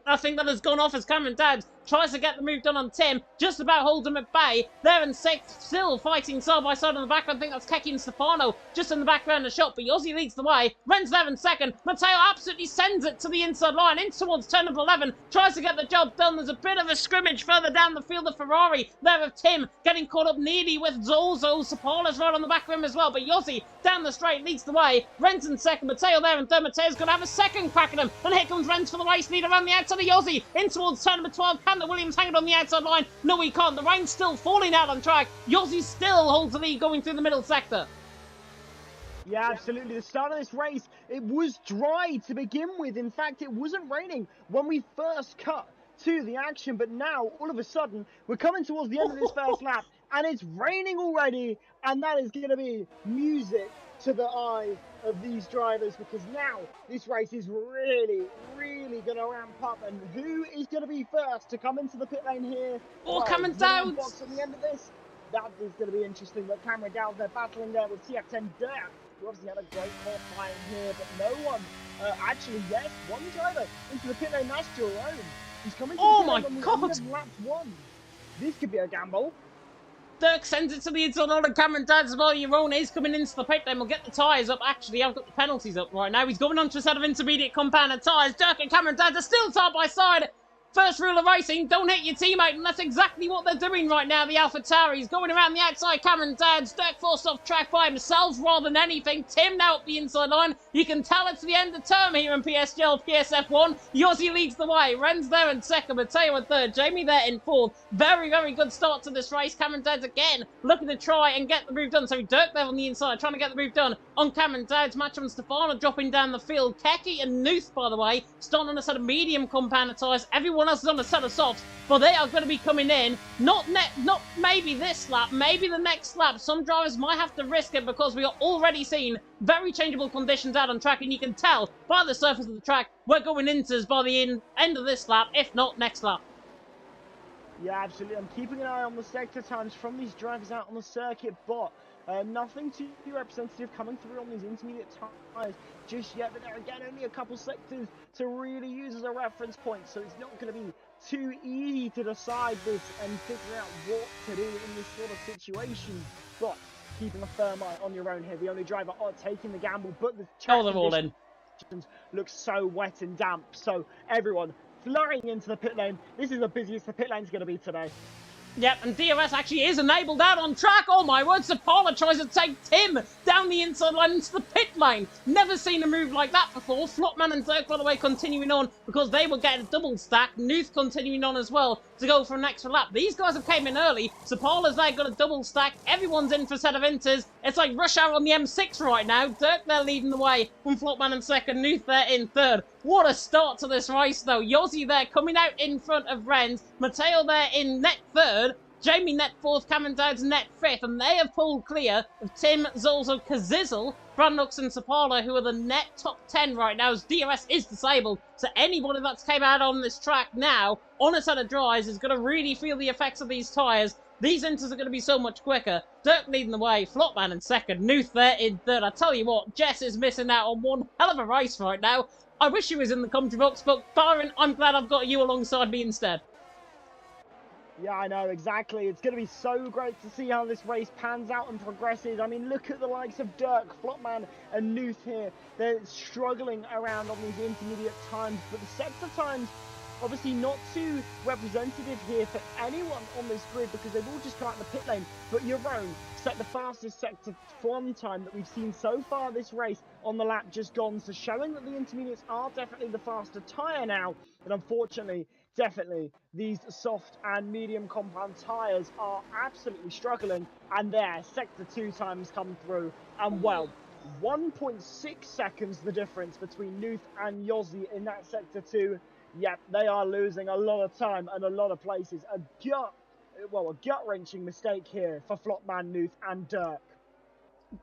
I think that has gone off as Cameron Dowds tries to get the move done on Tim, just about holds him at bay. They're in sixth, still fighting side by side in the background. I think that's Keki and Stefano just in the background of shot, but Yossi leads the way. Ren's there in second. Matteo absolutely sends it to the inside line, in towards turn number 11, tries to get the job done. There's a bit of a scrimmage further down the field of Ferrari. There of Tim getting caught up nearly with Zolzo. Sapala's right on the back of him as well, but Yossi down the straight leads the way. Ren's in second, Matteo there in third. Matteo's going to have a second crack at him, and here comes Ren's for the race lead around the outside of Yossi, in towards turn number 12. Can the Williams hang it on the outside line? No, he can't. The rain's still falling out on track. Yossi still holds the lead going through the middle sector. Yeah, absolutely. The start of this race, it was dry to begin with. In fact, it wasn't raining when we first cut to the action, but now, all of a sudden, we're coming towards the end of this first lap, and it's raining already, and that is going to be music to the eye of these drivers, because now this race is really going to ramp up. And who is going to be first to come into the pit lane here? Oh, Cameron Dowd! Box at the end of this. That is going to be interesting. But Cameron Dowd, they're battling there with TF10 Dirk, who obviously had a great qualifying here, but no one, actually, yes, one driver into the pit lane. That's Jerome. He's coming to the pit lane on the end of lap 1. This could be a gamble. Dirk sends it to the inside line, and Cameron Dowd as well. Jerome is coming into the pit lane. We'll get the tyres up. Actually, I've got the penalties up right now. He's going on to a set of intermediate compounded tyres. Dirk and Cameron Dowd are still side by side. First rule of racing, don't hit your teammate, and that's exactly what they're doing right now, the AlphaTauri's going around the outside. Cameron Dowd, Dirk forced off track by himself rather than anything. Tim now up the inside line. You can tell it's the end of term here in PSGL PSF1. Yossi leads the way. Ren's there in second, Matteo in third, Jamie there in fourth. Very good start to this race. Cameron Dowd again looking to try and get the move done. So Dirk there on the inside trying to get the move done on Cameron Dowd's. Match on Stefano dropping down the field. Keki and Nuth, by the way, starting on a set of medium compounded tyres. Everyone else is on a set of softs, but they are going to be coming in. Not maybe this lap, maybe the next lap. Some drivers might have to risk it, because we are already seeing very changeable conditions out on track, and you can tell by the surface of the track we're going into by the end of this lap, if not next lap. Yeah, absolutely. I'm keeping an eye on the sector times from these drivers out on the circuit, but nothing too representative coming through on these intermediate tyres just yet. But there again, only a couple sectors to really use as a reference point, so it's not going to be too easy to decide this and figure out what to do in this sort of situation. But keeping a firm eye on your own here. The only driver taking the gamble, but the track they're all in. Looks so wet and damp, so everyone flurrying into the pit lane. This is the busiest the pit lane's going to be today. Yep, and DRS actually is enabled out on track. Oh my word, Sapala tries to take Tim down the inside line into the pit lane. Never seen a move like that before. Flopman and Dirk, by the way, continuing on because they were getting a double stack. Nuth continuing on as well to go for an extra lap. These guys have came in early. Sapala's there got a double stack. Everyone's in for a set of inters. It's like rush hour on the M6 right now. Dirk there leading the way from Flopman in second. Nuth there in third. What a start to this race, though. Yossi there coming out in front of Renz. Matteo there in net third. Jamie net fourth. Cameron Dowd's net fifth. And they have pulled clear of Tim, Zolzo, Kazizel, Brandux and Sapala, who are the net top 10 right now, as DRS is disabled. So anybody that's came out on this track now, on a set of dries, is going to really feel the effects of these tyres. These inters are going to be so much quicker. Dirk leading the way, Flopman in second, Nuth there in third. I tell you what, Jess is missing out on one hell of a race right now. I wish he was in the commentary box, but Byron, I'm glad I've got you alongside me instead. Yeah, I know, exactly. It's going to be so great to see how this race pans out and progresses. I mean, look at the likes of Dirk, Flopman and Nuth here. They're struggling around on these intermediate times, but the sector times, obviously not too representative here for anyone on this grid because they've all just come out in the pit lane. But your own set the fastest sector from time that we've seen so far this race on the lap just gone. So showing that the intermediates are definitely the faster tyre now. But unfortunately, definitely, these soft and medium compound tyres are absolutely struggling. And there, sector 2 times come through. And well, 1.6 seconds the difference between Nuth and Yossi in that sector 2. Yep, they are losing a lot of time and a lot of places. A gut-wrenching mistake here for Flopman, Nuth and Dirk.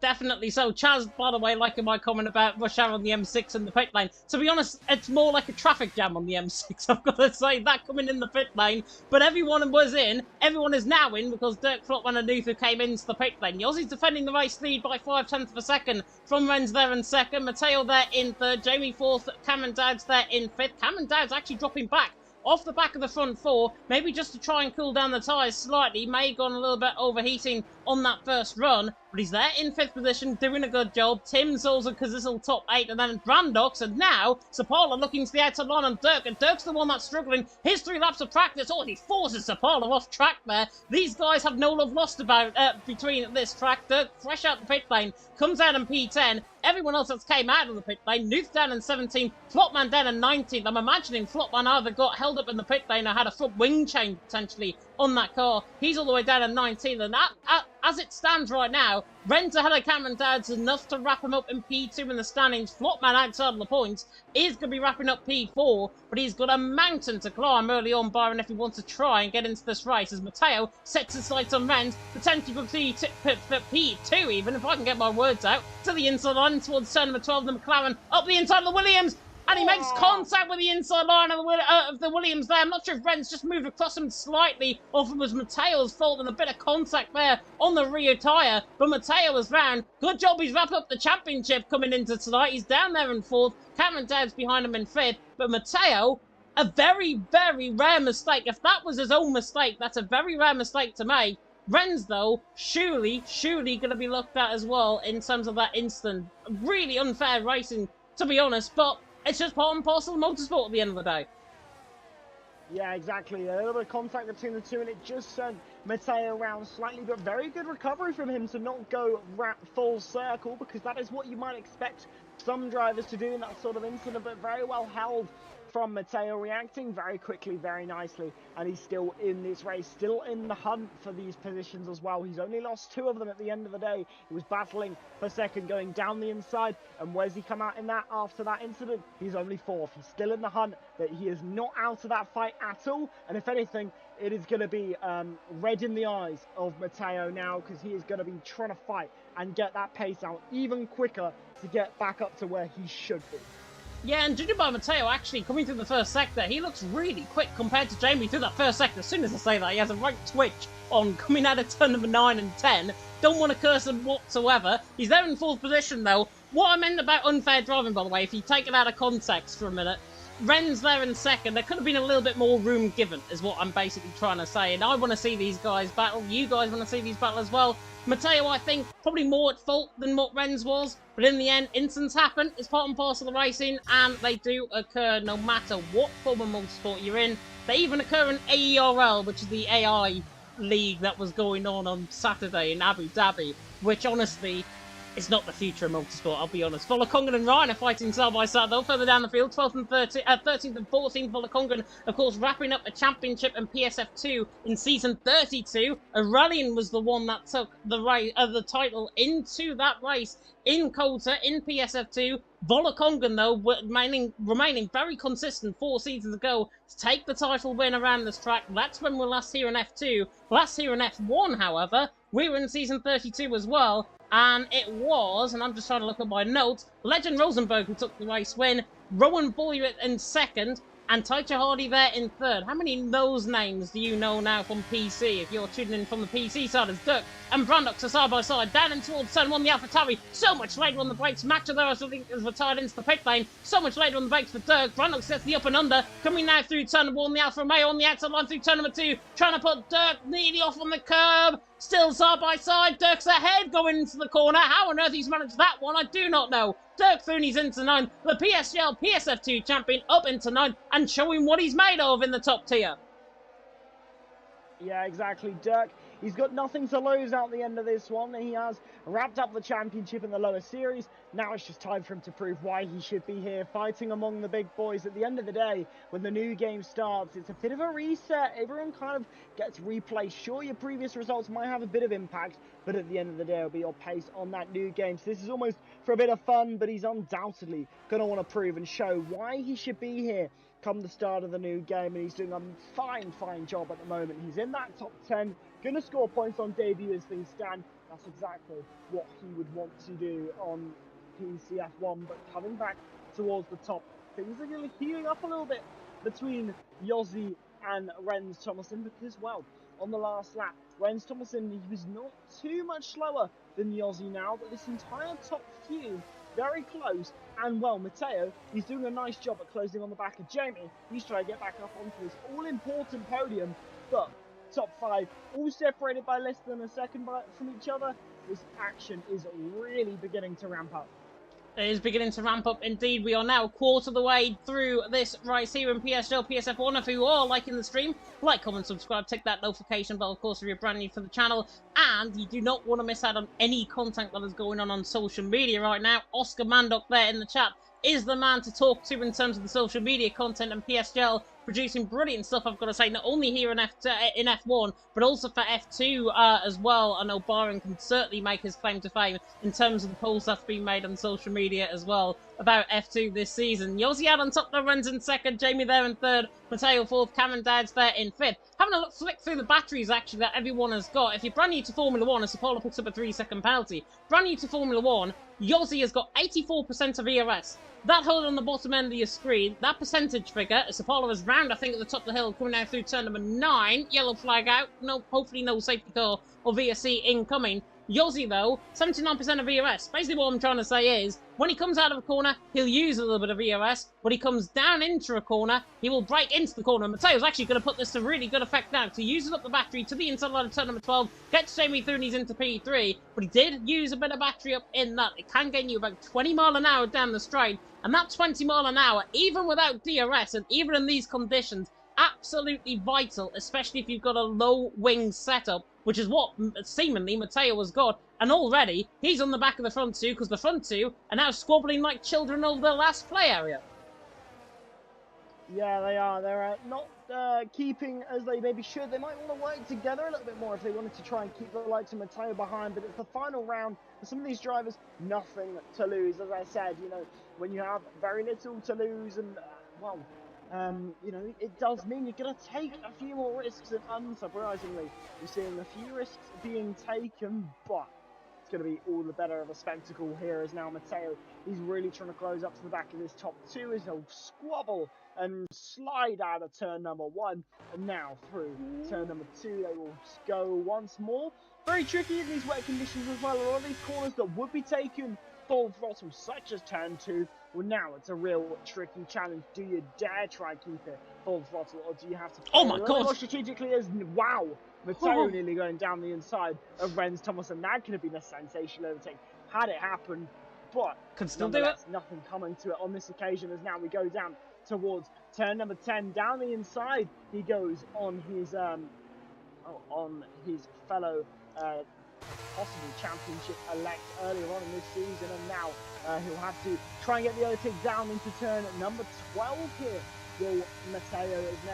Definitely so. Chaz, by the way, liking my comment about rush hour on the M6 in the pit lane. To be honest, it's more like a traffic jam on the M6. I've got to say that coming in the pit lane. But everyone was in. Everyone is now in because Dirk, Flopman and Nuth came into the pit lane. Yossi's defending the race lead by 0.5 of a second from Renz there in second. Matteo there in third. Jamie fourth. Cameron Dowd's there in fifth. Cameron Dowd's actually dropping back off the back of the front four, maybe just to try and cool down the tyres slightly. May have gone a little bit overheating on that first run, but he's there in 5th position, doing a good job. Tim's also Kazizel top 8, and then Brandox, and now Sapala looking to the outside line on Dirk, and Dirk's the one that's struggling. His 3 laps of practice, oh, he forces Sapala off track there. These guys have no love lost about between this track. Dirk, fresh out the pit lane, comes out in P10. Everyone else that's came out of the pit lane, Nuth down in 17th, Flopman down in 19th. I'm imagining Flopman either got held up in the pit lane or had a front wing change potentially on that car. He's all the way down in 19th, and as it stands right now, Ren's ahead of Cameron Dowds, enough to wrap him up in P2 in the standings. Flopman outside of the points is going to be wrapping up P4, but he's got a mountain to climb early on, Byron, if he wants to try and get into this race, as Matteo sets his sights on Ren's, potentially for P2 even, if I can get my words out, to the inside line towards turn number 12, the McLaren, up the inside of the Williams, and he makes contact with the inside line of the Williams there. I'm not sure if Ren's just moved across him slightly, or if it was Matteo's fault, and a bit of contact there on the rear tyre. But Matteo was round. Good job he's wrapped up the championship coming into tonight. He's down there in 4th. Cameron Dowds behind him in 5th. But Matteo, a very, very rare mistake. If that was his own mistake, that's a very rare mistake to make. Ren's, though, surely going to be looked at as well in terms of that instant. Really unfair racing, to be honest, but it's just part and parcel of motorsport at the end of the day. Yeah, exactly. A little bit of contact between the two, and it just sent Matteo around slightly, but very good recovery from him to not go full circle, because that is what you might expect some drivers to do in that sort of incident, but very well held from Matteo, reacting very quickly, very nicely, and he's still in this race, still in the hunt for these positions as well. He's only lost 2 of them at the end of the day. He was battling for second, going down the inside, and where's he come out in that after that incident? He's only 4th. He's still in the hunt, but he is not out of that fight at all, and if anything, it is going to be red in the eyes of Matteo now, because he is going to be trying to fight and get that pace out even quicker to get back up to where he should be. Yeah, and judging by Matteo actually coming through the first sector, he looks really quick compared to Jamie through that first sector. As soon as I say that, he has a right twitch on coming out of turn number 9 and 10. Don't want to curse him whatsoever. He's there in 4th position, though. What I meant about unfair driving, by the way, if you take it out of context for a minute, Ren's there in 2nd. There could have been a little bit more room given, is what I'm basically trying to say. And I want to see these guys battle. You guys want to see these battle as well. Matteo, I think, probably more at fault than what Ren's was. But in the end, incidents happen. It's part and parcel of racing. And they do occur no matter what form of motorsport you're in. They even occur in AERL, which is the AI league that was going on Saturday in Abu Dhabi. Which, honestly, is not the future of motorsport, I'll be honest. Volakongan and Ryan are fighting side by side, though, further down the field. 12th and 13th and 14th. Volakongan, of course, wrapping up a championship in PSF2 in season 32. Aurelian was the one that took the title into that race in Kota, in PSF2. Volakongan, though, remaining very consistent 4 seasons ago to take the title win around this track. That's when we're last here in F2. Last here in F1, however, we were in season 32 as well. And it was, and I'm just trying to look at my notes, Legend Rosenberg who took the race win, Rowan Boyd in 2nd, and Taita Hardy there in 3rd. How many of those names do you know now from PC? If you're tuning in from the PC side, as Dirk and Brandox are side by side, down and towards turn 1, the AlphaTauri, so much later on the brakes. Matcha there, I think, is retired into the pit lane, so much later on the brakes for Dirk. Brandox gets the up and under, coming now through turn number 1, the Alfa Romeo on the outside line through turn number 2, trying to put Dirk nearly off on the curb. Still side by side, Dirk's ahead going into the corner. How on earth he's managed that one, I do not know. Dirk Fooney's into 9th, the PSGL PSF2 champion up into 9th and showing what he's made of in the top tier. Yeah, exactly. Dirk, he's got nothing to lose out the end of this one. He has wrapped up the championship in the lower series. Now it's just time for him to prove why he should be here, fighting among the big boys. At the end of the day, when the new game starts, it's a bit of a reset. Everyone kind of gets replaced. Sure, your previous results might have a bit of impact, but at the end of the day, it'll be your pace on that new game. So this is almost for a bit of fun, but he's undoubtedly going to want to prove and show why he should be here come the start of the new game, and he's doing a fine job at the moment. He's in that top 10, going to score points on debut as things stand. That's exactly what he would want to do on PCF1, but coming back towards the top, things are really healing up a little bit between Yossi and Rens Thomason, because, well, on the last lap, Rens Thomason, he was not too much slower than Yossi now, but this entire top few very close. And well, Matteo, he's doing a nice job at closing on the back of Jamie. He's trying to get back up onto this all-important podium, but top 5 all separated by less than a second from each other. This action is really beginning to ramp up. It is beginning to ramp up indeed. We are now a quarter of the way through this race here in PSGL PSF1. If you are liking the stream, like, comment, subscribe, tick that notification bell, of course, if you're brand new for the channel. And you do not want to miss out on any content that is going on social media right now. Oscar Mandock there in the chat is the man to talk to in terms of the social media content, and PSGL producing brilliant stuff, I've got to say, not only here in F1, but also for F2 as well. I know Byron can certainly make his claim to fame in terms of the polls that's been made on social media as well about F2 this season. Yossi out on top, Lorenz in second, Jamie there in third, Matteo fourth, Cameron Dowds there in fifth. Having a flick through the batteries, actually, that everyone has got. If you're brand new to Formula 1, as Apollo picks up a 3-second penalty, brand new to Formula 1, Yossi has got 84% of ERS. That hold on the bottom end of your screen, that percentage figure, as Apollo is round, I think, at the top of the hill, coming down through turn number 9. Yellow flag out. No, hopefully no safety car or VSC incoming. Yossi, though, 79% of ERS. Basically what I'm trying to say is, when he comes out of a corner, he'll use a little bit of ERS. When he comes down into a corner, he will break into the corner. Matteo's actually going to put this to really good effect now. He uses up the battery to the inside line of turn number 12, gets Jamie through and he's into P3, but he did use a bit of battery up in that. It can gain you about 20 mile an hour down the straight, and that 20 mile an hour, even without DRS and even in these conditions, absolutely vital, especially if you've got a low wing setup, which is what seemingly Matteo has got. And already, he's on the back of the front two, because the front two are now squabbling like children over their last play area. Yeah, they are. They're not keeping as they maybe should. They might want to work together a little bit more if they wanted to try and keep the likes of Matteo behind. But it's the final round. For some of these drivers, nothing to lose. As I said, you know, when you have very little to lose and, well, you know, it does mean you're going to take a few more risks, and unsurprisingly, you're seeing a few risks being taken, but it's going to be all the better of a spectacle here as now Matteo, he's really trying to close up to the back of his top 2 as he'll squabble and slide out of turn number 1, and now through turn number 2 they will go once more. Very tricky in these wet conditions as well. A lot of these corners that would be taken full throttle, such as turn 2, well, now it's a real tricky challenge. Do you dare try and keep it full throttle, or do you have to play a little more strategically? As wow, Matteo nearly going down the inside of Renz Thomas, and that could have been a sensational overtake had it happened, but can still do it. Nothing coming to it on this occasion, as now we go down towards turn number 10. Down the inside he goes on his fellow possible championship elect earlier on in this season, and now he'll have to try and get the overtake down into turn number 12 here. Will Matteo is now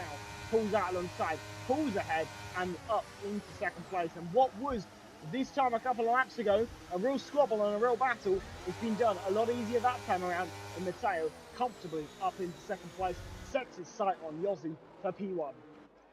pulls out alongside, pulls ahead and up into second place, and what was this time a couple of laps ago a real squabble and a real battle, it's been done a lot easier that time around, and Matteo comfortably up into second place, sets his sight on Yossi for P1.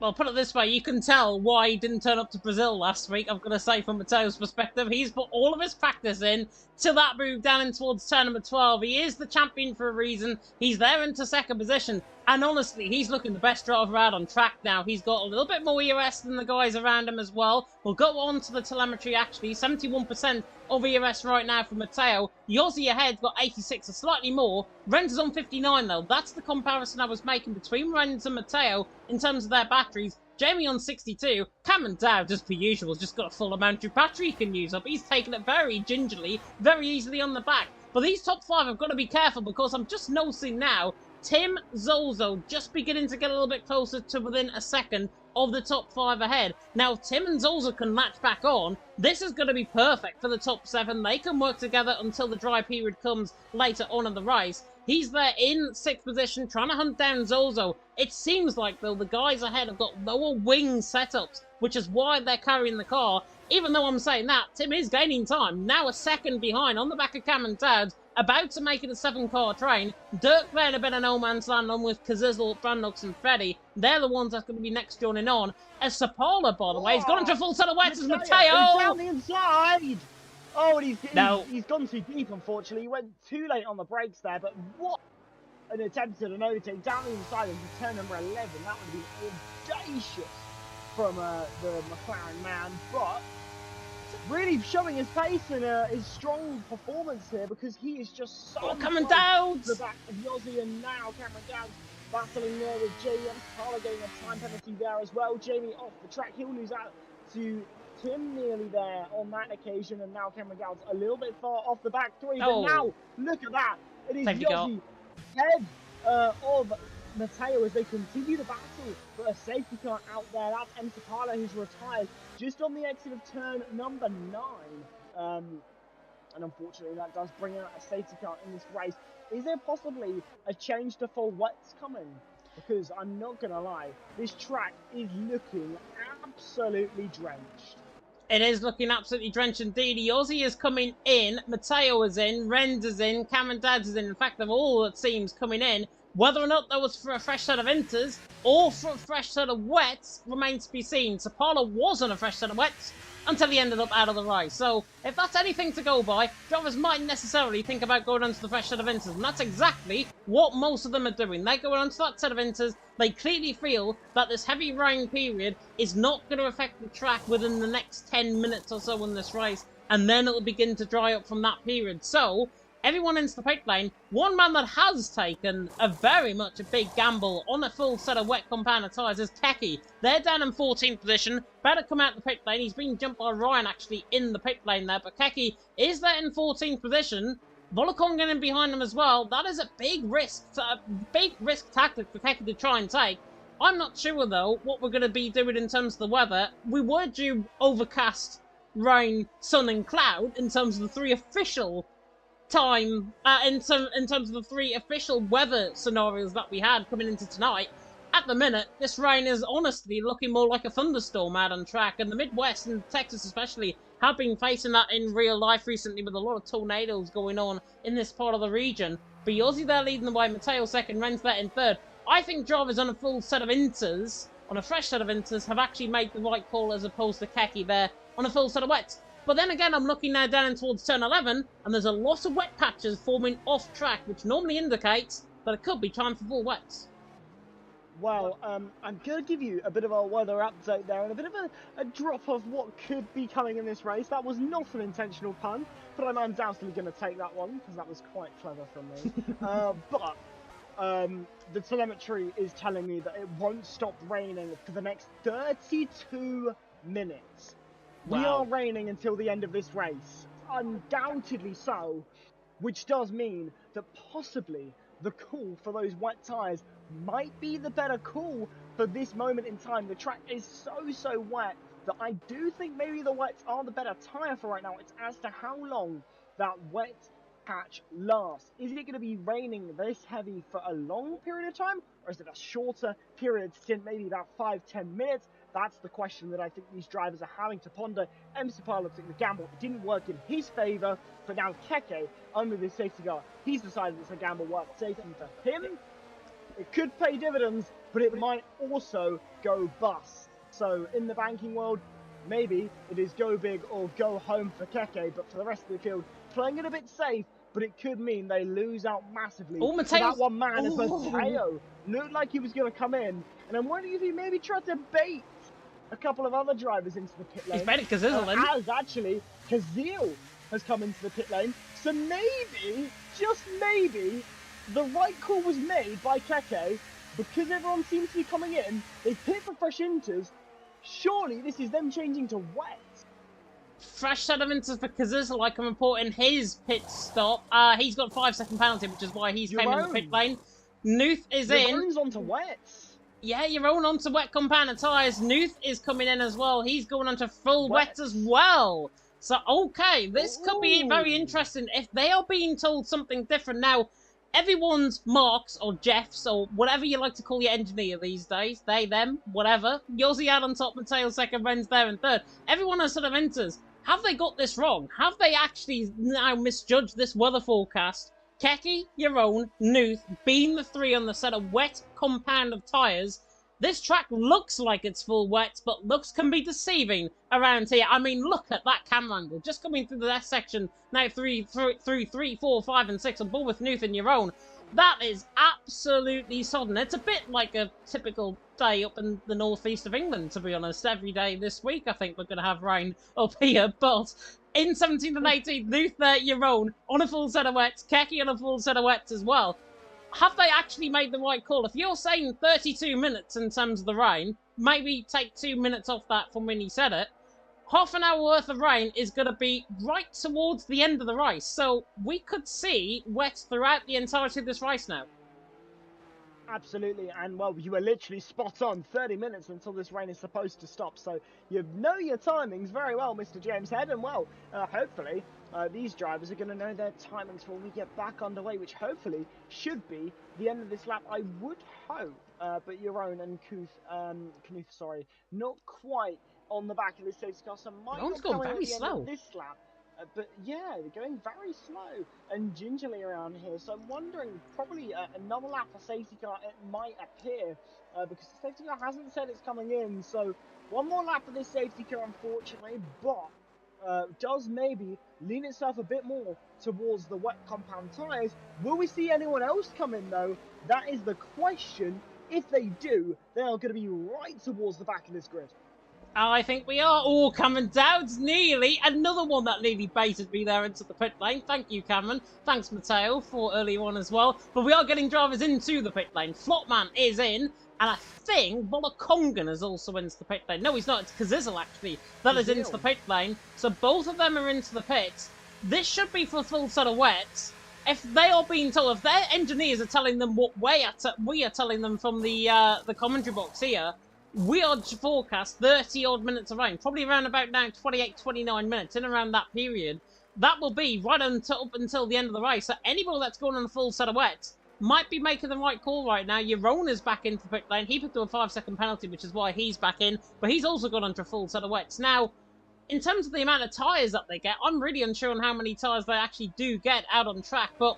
Well, put it this way, you can tell why he didn't turn up to Brazil last week, I've got to say, from Matteo's perspective. He's put all of his practice in to that move down in towards turn number 12. He is the champion for a reason. He's there into second position. And honestly, he's looking the best driver out on track now. He's got a little bit more ERS than the guys around him as well. We'll go on to the telemetry, actually. 71% of ERS right now for Matteo. Yossi ahead got 86, so slightly more. Renz is on 59, though. That's the comparison I was making between Renz and Matteo in terms of their batteries. Jamie on 62. Cameron Dowd, as per usual, has just got a full amount of battery he can use up. He's taken it very gingerly, very easily on the back. But these top 5 have got to be careful, because I'm just noticing now Tim Zolzo just beginning to get a little bit closer to within a second of the top 5 ahead. Now, if Tim and Zolzo can latch back on, this is going to be perfect for the top 7. They can work together until the dry period comes later on in the race. He's there in 6th position, trying to hunt down Zolzo. It seems like, though, the guys ahead have got lower wing setups, which is why they're carrying the car. Even though I'm saying that, Tim is gaining time. Now a second behind on the back of Cameron Dowd, about to make it a 7-car train. Dirk there a bit of no man's land on with Kazizzle, Brandux and Freddy. They're the ones that's going to be next joining on. As Sapola, by the way, he's gone into full silhouette as Matteo. Down the inside. Oh, and he's gone too deep, unfortunately. He went too late on the brakes there, but what an attempt at an overtake down the inside into turn number 11. That would have been audacious from the McLaren man, but really showing his pace and his strong performance here, because he is just so coming close down to the back of Yossi, and now Cameron Downs battling there with Jamie. Parler getting a time penalty there as well. Jamie off the track, he'll lose out to Tim nearly there on that occasion, and now Cameron Downs a little bit far off the back three, but now look at that, it is Yossi ahead of Matteo as they continue the battle for a safety car out there. That's MC Parler, who's retired just on the exit of turn number 9. And unfortunately, that does bring out a safety car in this race. Is there possibly a change to full wets coming? Because I'm not going to lie, this track is looking absolutely drenched. It is looking absolutely drenched indeed. Yossi is coming in, Matteo is in, Renz is in, Cameron Downs is in. In fact, of all it seems coming in, whether or not that was for a fresh set of inters or for a fresh set of wets remains to be seen. Sapala was on a fresh set of wets until he ended up out of the race. So, if that's anything to go by, drivers mightn't necessarily think about going onto the fresh set of inters, and that's exactly what most of them are doing. They're going onto that set of inters. They clearly feel that this heavy rain period is not going to affect the track within the next 10 minutes or so in this race, and then it'll begin to dry up from that period. So, everyone into the pit lane. One man that has taken a very much a big gamble on a full set of wet compound tyres is Keki. They're down in 14th position. Better come out the pit lane. He's been jumped by Ryan actually in the pit lane there, but Keki is there in 14th position. Volocon getting behind him as well. That is a big risk tactic for Keki to try and take. I'm not sure though what we're going to be doing in terms of the weather. We were due overcast, rain, sun and cloud in terms of the 3 official time in terms of the 3 official weather scenarios that we had coming into tonight. At the minute, this rain is honestly looking more like a thunderstorm out on track, and the Midwest and Texas especially have been facing that in real life recently with a lot of tornadoes going on in this part of the region. But Yossi there leading the way, Matteo second, Renz there in third. I think drivers on a full set of inters, on a fresh set of inters, have actually made the right call as opposed to Keki there on a full set of wets. But then again, I'm looking now down towards turn 11, and there's a lot of wet patches forming off track, which normally indicates that it could be time for full wets. Well, I'm going to give you a bit of a weather update there, and a bit of a drop of what could be coming in this race. That was not an intentional pun, but I'm undoubtedly going to take that one, because that was quite clever from me. But the telemetry is telling me that it won't stop raining for the next 32 minutes. Wow. We are raining until the end of this race, undoubtedly so, which does mean that possibly the call for those wet tyres might be the better call for this moment in time. The track is so wet that I do think maybe the wets are the better tyre for right now. It's as to how long that wet patch lasts. Is it going to be raining this heavy for a long period of time, or is it a shorter period stint, maybe about 5-10 minutes? That's the question that I think these drivers are having to ponder. MC Parler took the gamble. It didn't work in his favour, but now Keke, under the safety car, he's decided it's a gamble worth taking for him. It could pay dividends, but it might also go bust. So in the banking world, maybe it is go big or go home for Keke, but for the rest of the field, playing it a bit safe, but it could mean they lose out massively. Oh, Mateo's... that one man is Mateo. Looked like he was going to come in, and I'm wondering if he maybe tried to bait a couple of other drivers into the pit lane. He's baited Kazil in. As actually, Kazil has come into the pit lane. So maybe, just maybe, the right call was made by Keke, because everyone seems to be coming in. They pit for fresh inters. Surely this is them changing to wet. Fresh set of inters for Kazil, like I'm reporting his pit stop. He's got 5-second penalty, which is why he's came in the pit lane. Nuth is in. Your own's onto wets. Yeah, your own onto wet compound tyres. Nuth is coming in as well. He's going onto full wet as well. So, okay, this could be very interesting. If they are being told something different now, everyone's Marks or Jeffs or whatever you like to call your engineer these days, they, them, whatever. Yossi out on top, Mateo second, Renz there in third. Everyone has sort of enters. Have they got this wrong? Have they actually now misjudged this weather forecast? Keki, your own, Nuth, being the 3 on the set of wet compound of tyres. This track looks like it's full wet, but looks can be deceiving around here. I mean, look at that camera angle. Just coming through the left section, now through 3, 4, 5, and 6 on board with Nuth and your own. That is absolutely sodden. It's a bit like a typical day up in the northeast of England, to be honest. Every day this week, I think we're going to have rain up here. But in 17th and 18th, Luther, Yaron on a full set of wets, Keki on a full set of wets as well. Have they actually made the right call? If you're saying 32 minutes in terms of the rain, maybe take 2 minutes off that from when you said it. Half an hour worth of rain is going to be right towards the end of the race. So we could see wet throughout the entirety of this race now. Absolutely, and well, you were literally spot on. 30 minutes until this rain is supposed to stop, so you know your timings very well, Mr. James Head, and well, hopefully these drivers are going to know their timings when we get back underway, which hopefully should be the end of this lap, I would hope, but Yaron and Knuth, sorry, not quite on the back of this safety car, so might not going come in at very the end slow. of this lap. But yeah, they're going very slow and gingerly around here. So I'm wondering, probably another lap for safety car, it might appear, because the safety car hasn't said it's coming in. So one more lap for this safety car, unfortunately, but does maybe lean itself a bit more towards the wet compound tyres. Will we see anyone else come in, though? That is the question. If they do, they are going to be right towards the back of this grid. I think we are all coming down. Nearly another one that nearly baited me there into the pit lane. Thank you, Cameron. Thanks, Matteo, for earlier on as well. But we are getting drivers into the pit lane. Flopman is in, and I think Volokongan is also into the pit lane. No, he's not. It's Kazizel, actually, that is into the pit lane. So both of them are into the pits. This should be for a full set of wets. If they are being told, if their engineers are telling them what we are telling them from the commentary box here, we are forecast 30-odd minutes of rain, probably around about now 28, 29 minutes, in around that period. That will be right up until the end of the race. So anybody that's going on a full set of wets might be making the right call right now. Yaron is back into the pit lane. He picked up a 5-second penalty, which is why he's back in, but he's also gone onto a full set of wets. Now, in terms of the amount of tyres that they get, I'm really unsure on how many tyres they actually do get out on track, but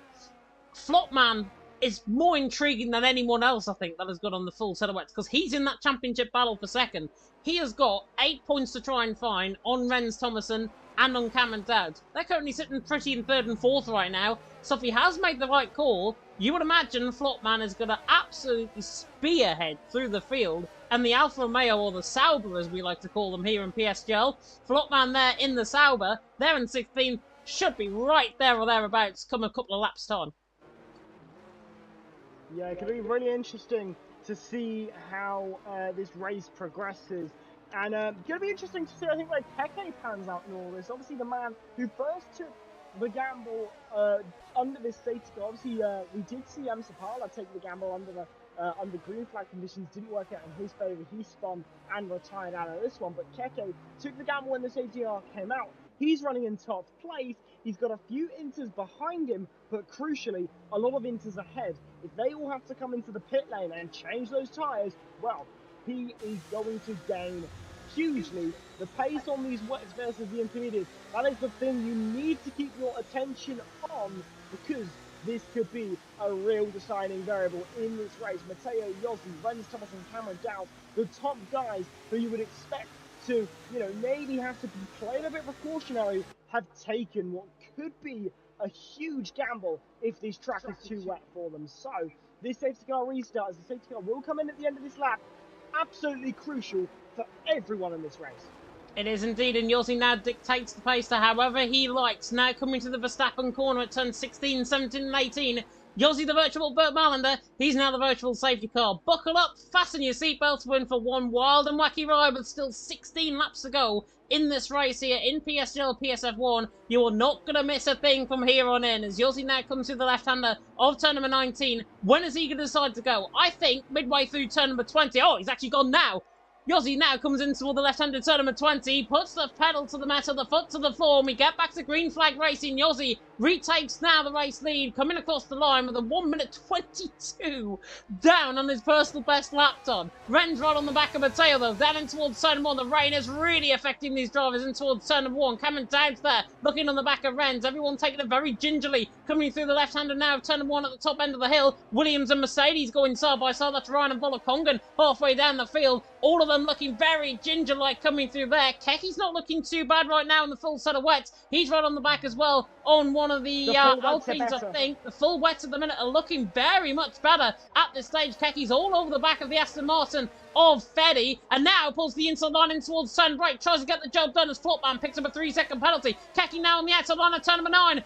Flopman is more intriguing than anyone else, I think, that has got on the full set of wets, because he's in that championship battle for second. He has got 8 points to try and find on Renz Thomason and on Cameron Dowd. They're currently sitting pretty in 3rd and 4th right now, so if he has made the right call, you would imagine Flopman is going to absolutely spearhead through the field, and the Alfa Romeo, or the Sauber as we like to call them here in PSGL, Flopman there in the Sauber, they're in 16th, should be right there or thereabouts come a couple of laps time. Yeah, it could be really interesting to see how this race progresses. And it's going to be interesting to see, I think, where Keke pans out in all this. Obviously, the man who first took the gamble under this safety car. Obviously, we did see Sapala take the gamble under green flag conditions. Didn't work out in his favour. He spun and retired out of this one. But Keke took the gamble when the safety car came out. He's running in top place. He's got a few inters behind him, but crucially, a lot of inters ahead. If they all have to come into the pit lane and change those tyres, well, he is going to gain hugely. The pace on these wets versus the intermediates, that is the thing you need to keep your attention on, because this could be a real deciding variable in this race. Matteo, Yossi, Renz Thomas and Cameron Dowd, the top guys who you would expect to, maybe have to be played a bit precautionary, have taken what could be a huge gamble if this track is too wet for them. So, this safety car restart, as the safety car will come in at the end of this lap, absolutely crucial for everyone in this race. It is indeed, and Yossi now dictates the pace to however he likes. Now coming to the Verstappen corner at turns 16, 17 and 18. Yossi the virtual Burt Malander, he's now the virtual safety car. Buckle up, fasten your seatbelts, we're in for one wild and wacky ride with still 16 laps to go in this race here in PSGL PSF1. You are not going to miss a thing from here on in as Yossi now comes to the left-hander of turn number 19. When is he going to decide to go? I think midway through turn number 20. Oh, he's actually gone now. Yossi now comes in toward the left-handed turn number 20, puts the pedal to the metal, the foot to the floor, and we get back to green flag racing. Yossi retakes now the race lead, coming across the line with a 1 minute 22 down on his personal best lap time. Ren's right on the back of Matteo though, down in towards turn number 1. The rain is really affecting these drivers in towards turn number 1. Cameron Dowd's there, looking on the back of Ren's. Everyone taking it very gingerly, coming through the left-hander now of turn number 1 at the top end of the hill. Williams and Mercedes going side by side. That's Ryan and Volokongan halfway down the field. All of them looking very ginger-like coming through there. Keki's not looking too bad right now in the full set of wets. He's right on the back as well on one of the Alpines, I think. The full wets at the minute are looking very much better at this stage. Keki's all over the back of the Aston Martin of Fetty, and now pulls the inside line in towards turn break. Tries to get the job done as Flopman picks up a 3-second penalty. Keki now on the outside line of turn number 9.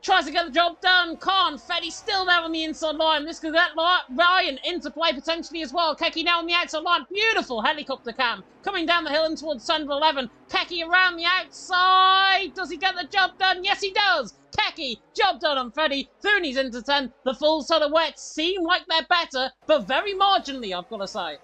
Tries to get the job done. Can't. Fetty still there on the inside line. This could get Ryan into play potentially as well. Keki now on the outside line. Beautiful helicopter cam. Coming down the hill in towards Central 11. Keki around the outside. Does he get the job done? Yes, he does. Keki, job done on Fetty. Thuni's into 10. The full silhouettes seem like they're better, but very marginally, I've got to say.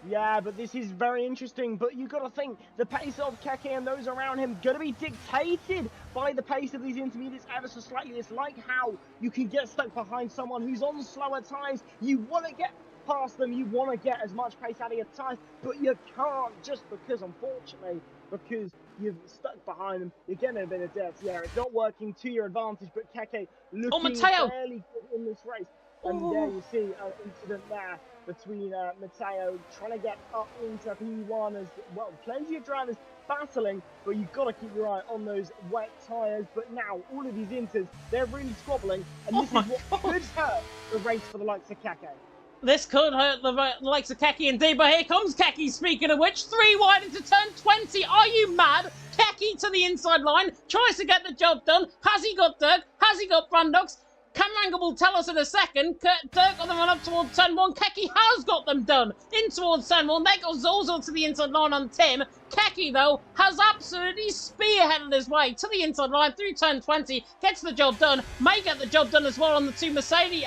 Yeah, but this is very interesting. But you've got to think, the pace of Keke and those around him going to be dictated by the pace of these intermediates ever so slightly. It's like how you can get stuck behind someone who's on slower tyres. You want to get past them. You want to get as much pace out of your tyres, but you can't just because, unfortunately, because you've stuck behind them. You're getting a bit of dirty air. It's not working to your advantage, but Keke looking fairly good in this race. And there you see an incident there between Matteo trying to get up into P1 as well. Plenty of drivers battling, but you've got to keep your eye on those wet tyres. But now all of these inters, they're really squabbling, and this is what could hurt the race for the likes of Keke. This could hurt the likes of Keke indeed, but here comes Keke, speaking of which. 3 wide into turn 20. Are you mad? Keke to the inside line, tries to get the job done. Has he got Dirk? Has he got Brandux? Cameron will tell us in a second. Dirk on the run up towards turn 1. Keke has got them done. In towards turn 1. There goes Zozo to the inside line on Tim. Keke, though, has absolutely spearheaded his way to the inside line through turn 20. Gets the job done. May get the job done as well on the two Mercedes.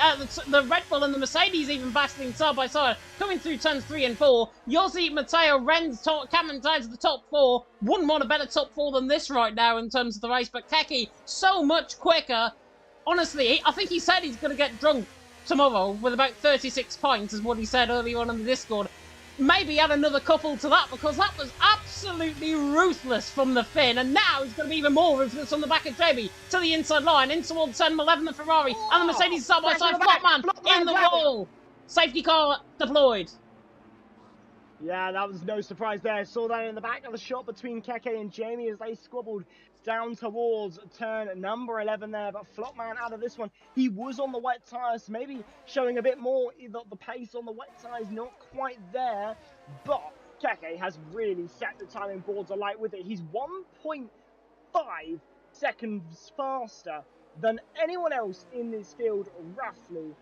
The Red Bull and the Mercedes even battling side by side. Coming through turns 3 and 4. Yossi, Matteo, Renz, Cameron tied to the top 4. Wouldn't want a better top 4 than this right now in terms of the race. But Keke, so much quicker. Honestly, I think he said he's going to get drunk tomorrow with about 36 pints, is what he said earlier on in the Discord. Maybe add another couple to that, because that was absolutely ruthless from the Finn, and now he's going to be even more ruthless on the back of JB to the inside line, in towards turn 11, the Ferrari, and the Mercedes side by side. Flopman in the wall. Safety car deployed. Yeah, that was no surprise there. Saw that in the back of the shot between Keke and Jamie as they squabbled down towards turn number 11 there. But Flopman out of this one, he was on the wet tyres, maybe showing a bit more. The pace on the wet tyres not quite there, but Keke has really set the timing boards alight with it. He's 1.5 seconds faster than anyone else in this field, roughly.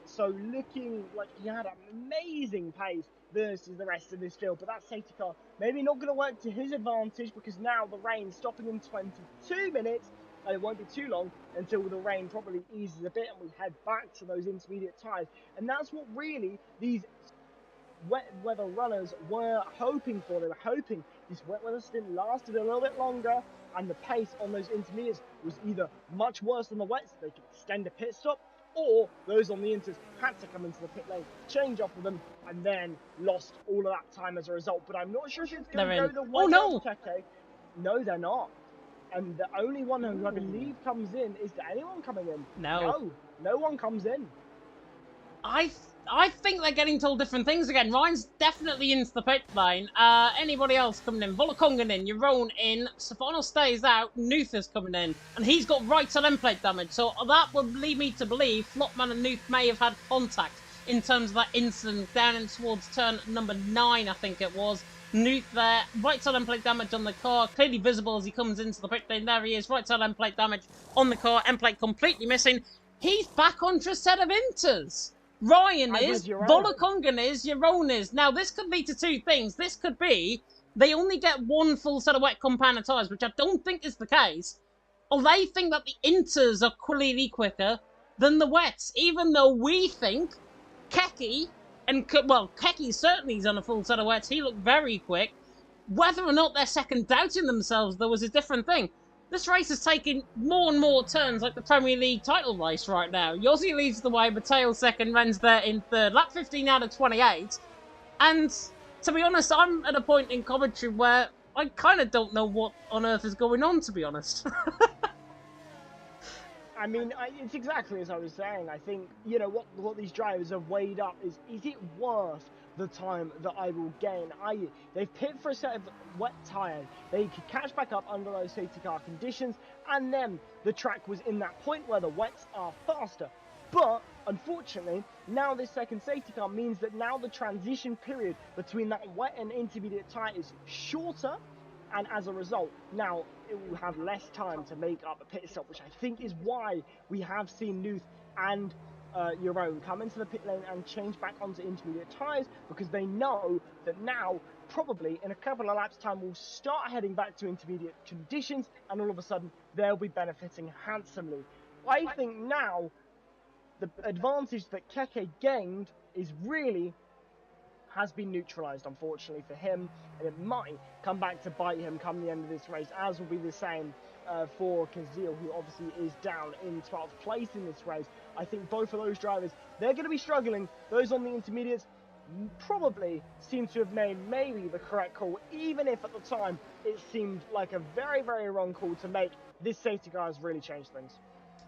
So looking like he had amazing pace versus the rest of this field, but that safety car maybe not going to work to his advantage, because now the rain stopping in 22 minutes, and it won't be too long until the rain probably eases a bit and we head back to those intermediate tyres. And that's what really these wet weather runners were hoping for. They were hoping this wet weather stint lasted a little bit longer, and the pace on those intermediates was either much worse than the wets, they could extend a pit stop, or those on the inters had to come into the pit lane, change off of them, and then lost all of that time as a result. But I'm not sure if it's going to go the way of Keke. No, they're not. And the only one who I believe comes in, is there anyone coming in? No. No one comes in. I think they're getting told different things again. Ryan's definitely into the pit lane. Anybody else coming in? Volakongan in, Jeroen in, Stefano stays out, Nuth is coming in, and he's got right side end plate damage, so that would lead me to believe Flopman and Nuth may have had contact in terms of that incident down in towards turn number 9, I think it was. Nuth there, right side end plate damage on the car, clearly visible as he comes into the pit lane. There he is, right side end plate damage on the car, end plate completely missing. He's back onto a set of inters. Ryan is, Volakongan is, Jeroen is. Now, this could lead to two things. This could be they only get one full set of wet compound tyres, which I don't think is the case. Or they think that the inters are clearly quicker than the wets, even though we think Keke, and, well, Keke certainly is on a full set of wets. He looked very quick. Whether or not they're second doubting themselves, though, is a different thing. This race is taking more and more turns like the Premier League title race right now. Yossi leads the way, Matteo second, Ren's there in third. Lap 15 out of 28. And, to be honest, I'm at a point in commentary where I kind of don't know what on earth is going on, to be honest. I mean, it's exactly as I was saying. I think, you know, what these drivers have weighed up is it worth the time that I will gain? They've pitted for a set of wet tyres. They could catch back up under those safety car conditions, and then the track was in that point where the wets are faster. But unfortunately, now this second safety car means that now the transition period between that wet and intermediate tyre is shorter, and as a result, now it will have less time to make up a pit stop, which I think is why we have seen Nuth and Jerome come into the pit lane and change back onto intermediate tyres, because they know that now, probably in a couple of laps time, we'll start heading back to intermediate conditions, and all of a sudden they'll be benefiting handsomely. I think now the advantage that Keke gained is really has been neutralised, unfortunately for him, and it might come back to bite him come the end of this race, as will be the same for Kazil, who obviously is down in 12th place in this race. I think both of those drivers, they're going to be struggling. Those on the intermediates probably seem to have made maybe the correct call, even if at the time it seemed like a very, very wrong call to make. This safety car has really changed things.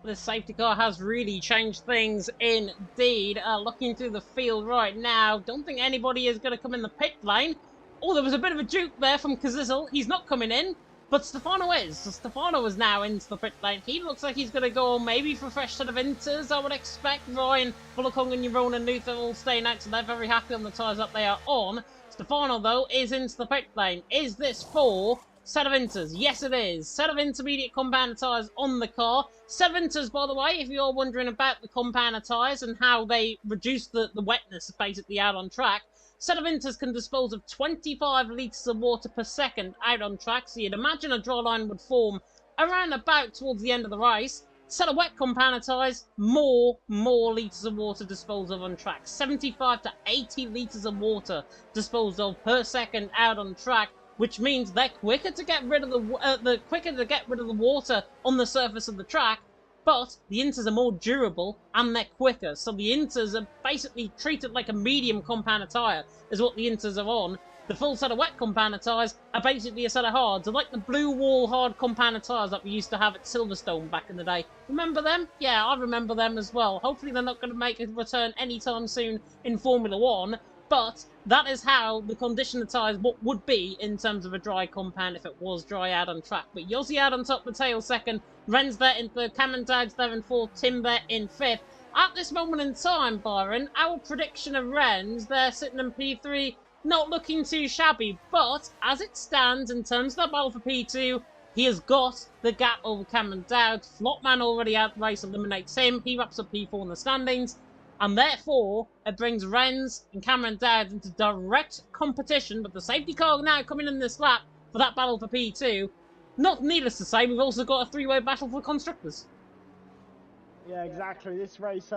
This safety car has really changed things indeed. Looking through the field right now, don't think anybody is going to come in the pit lane. Oh, there was a bit of a juke there from Kazizel. He's not coming in, but Stefano is. So Stefano is now into the pit lane. He looks like he's going to go maybe for a fresh set of inters, I would expect. Ryan, Bullocong and Yaron and Nuth are all staying out, so they're very happy on the tyres that they are on. Stefano, though, is into the pit lane. Is this for set of inters? Yes, it is. Set of intermediate compounder tyres on the car. Set of inters, by the way, if you're wondering about the compounder tyres and how they reduce the wetness basically out on track. Set of inters can dispose of 25 litres of water per second out on track, so you'd imagine a draw line would form around about towards the end of the race. Set of wet compounder tyres, more litres of water disposed of on track. 75 to 80 litres of water disposed of per second out on track, which means they're quicker to get rid of the water on the surface of the track. But the inters are more durable and they're quicker. So the inters are basically treated like a medium compounder tyre, is what the inters are on. The full set of wet compounder tyres are basically a set of hards. They're like the blue wall hard compounder tyres that we used to have at Silverstone back in the day. Remember them? Yeah, I remember them as well. Hopefully they're not going to make a return anytime soon in Formula 1. But that is how the condition of tyres would be in terms of a dry compound if it was dry out on track. But Yossi out on top, Mateo second, Ren's there in third, Cameron Dowd's there in fourth, Tim there in fifth. At this moment in time, Byron, our prediction of Ren's, they're sitting in P3, not looking too shabby. But as it stands, in terms of that battle for P2, he has got the gap over Cameron Dowd. Flopman already out the race, eliminates him. He wraps up P4 in the standings. And therefore, it brings Renz and Cameron Dowd into direct competition, but the safety car now coming in this lap for that battle for P2. Not needless to say, we've also got a three-way battle for constructors. Yeah, exactly. This race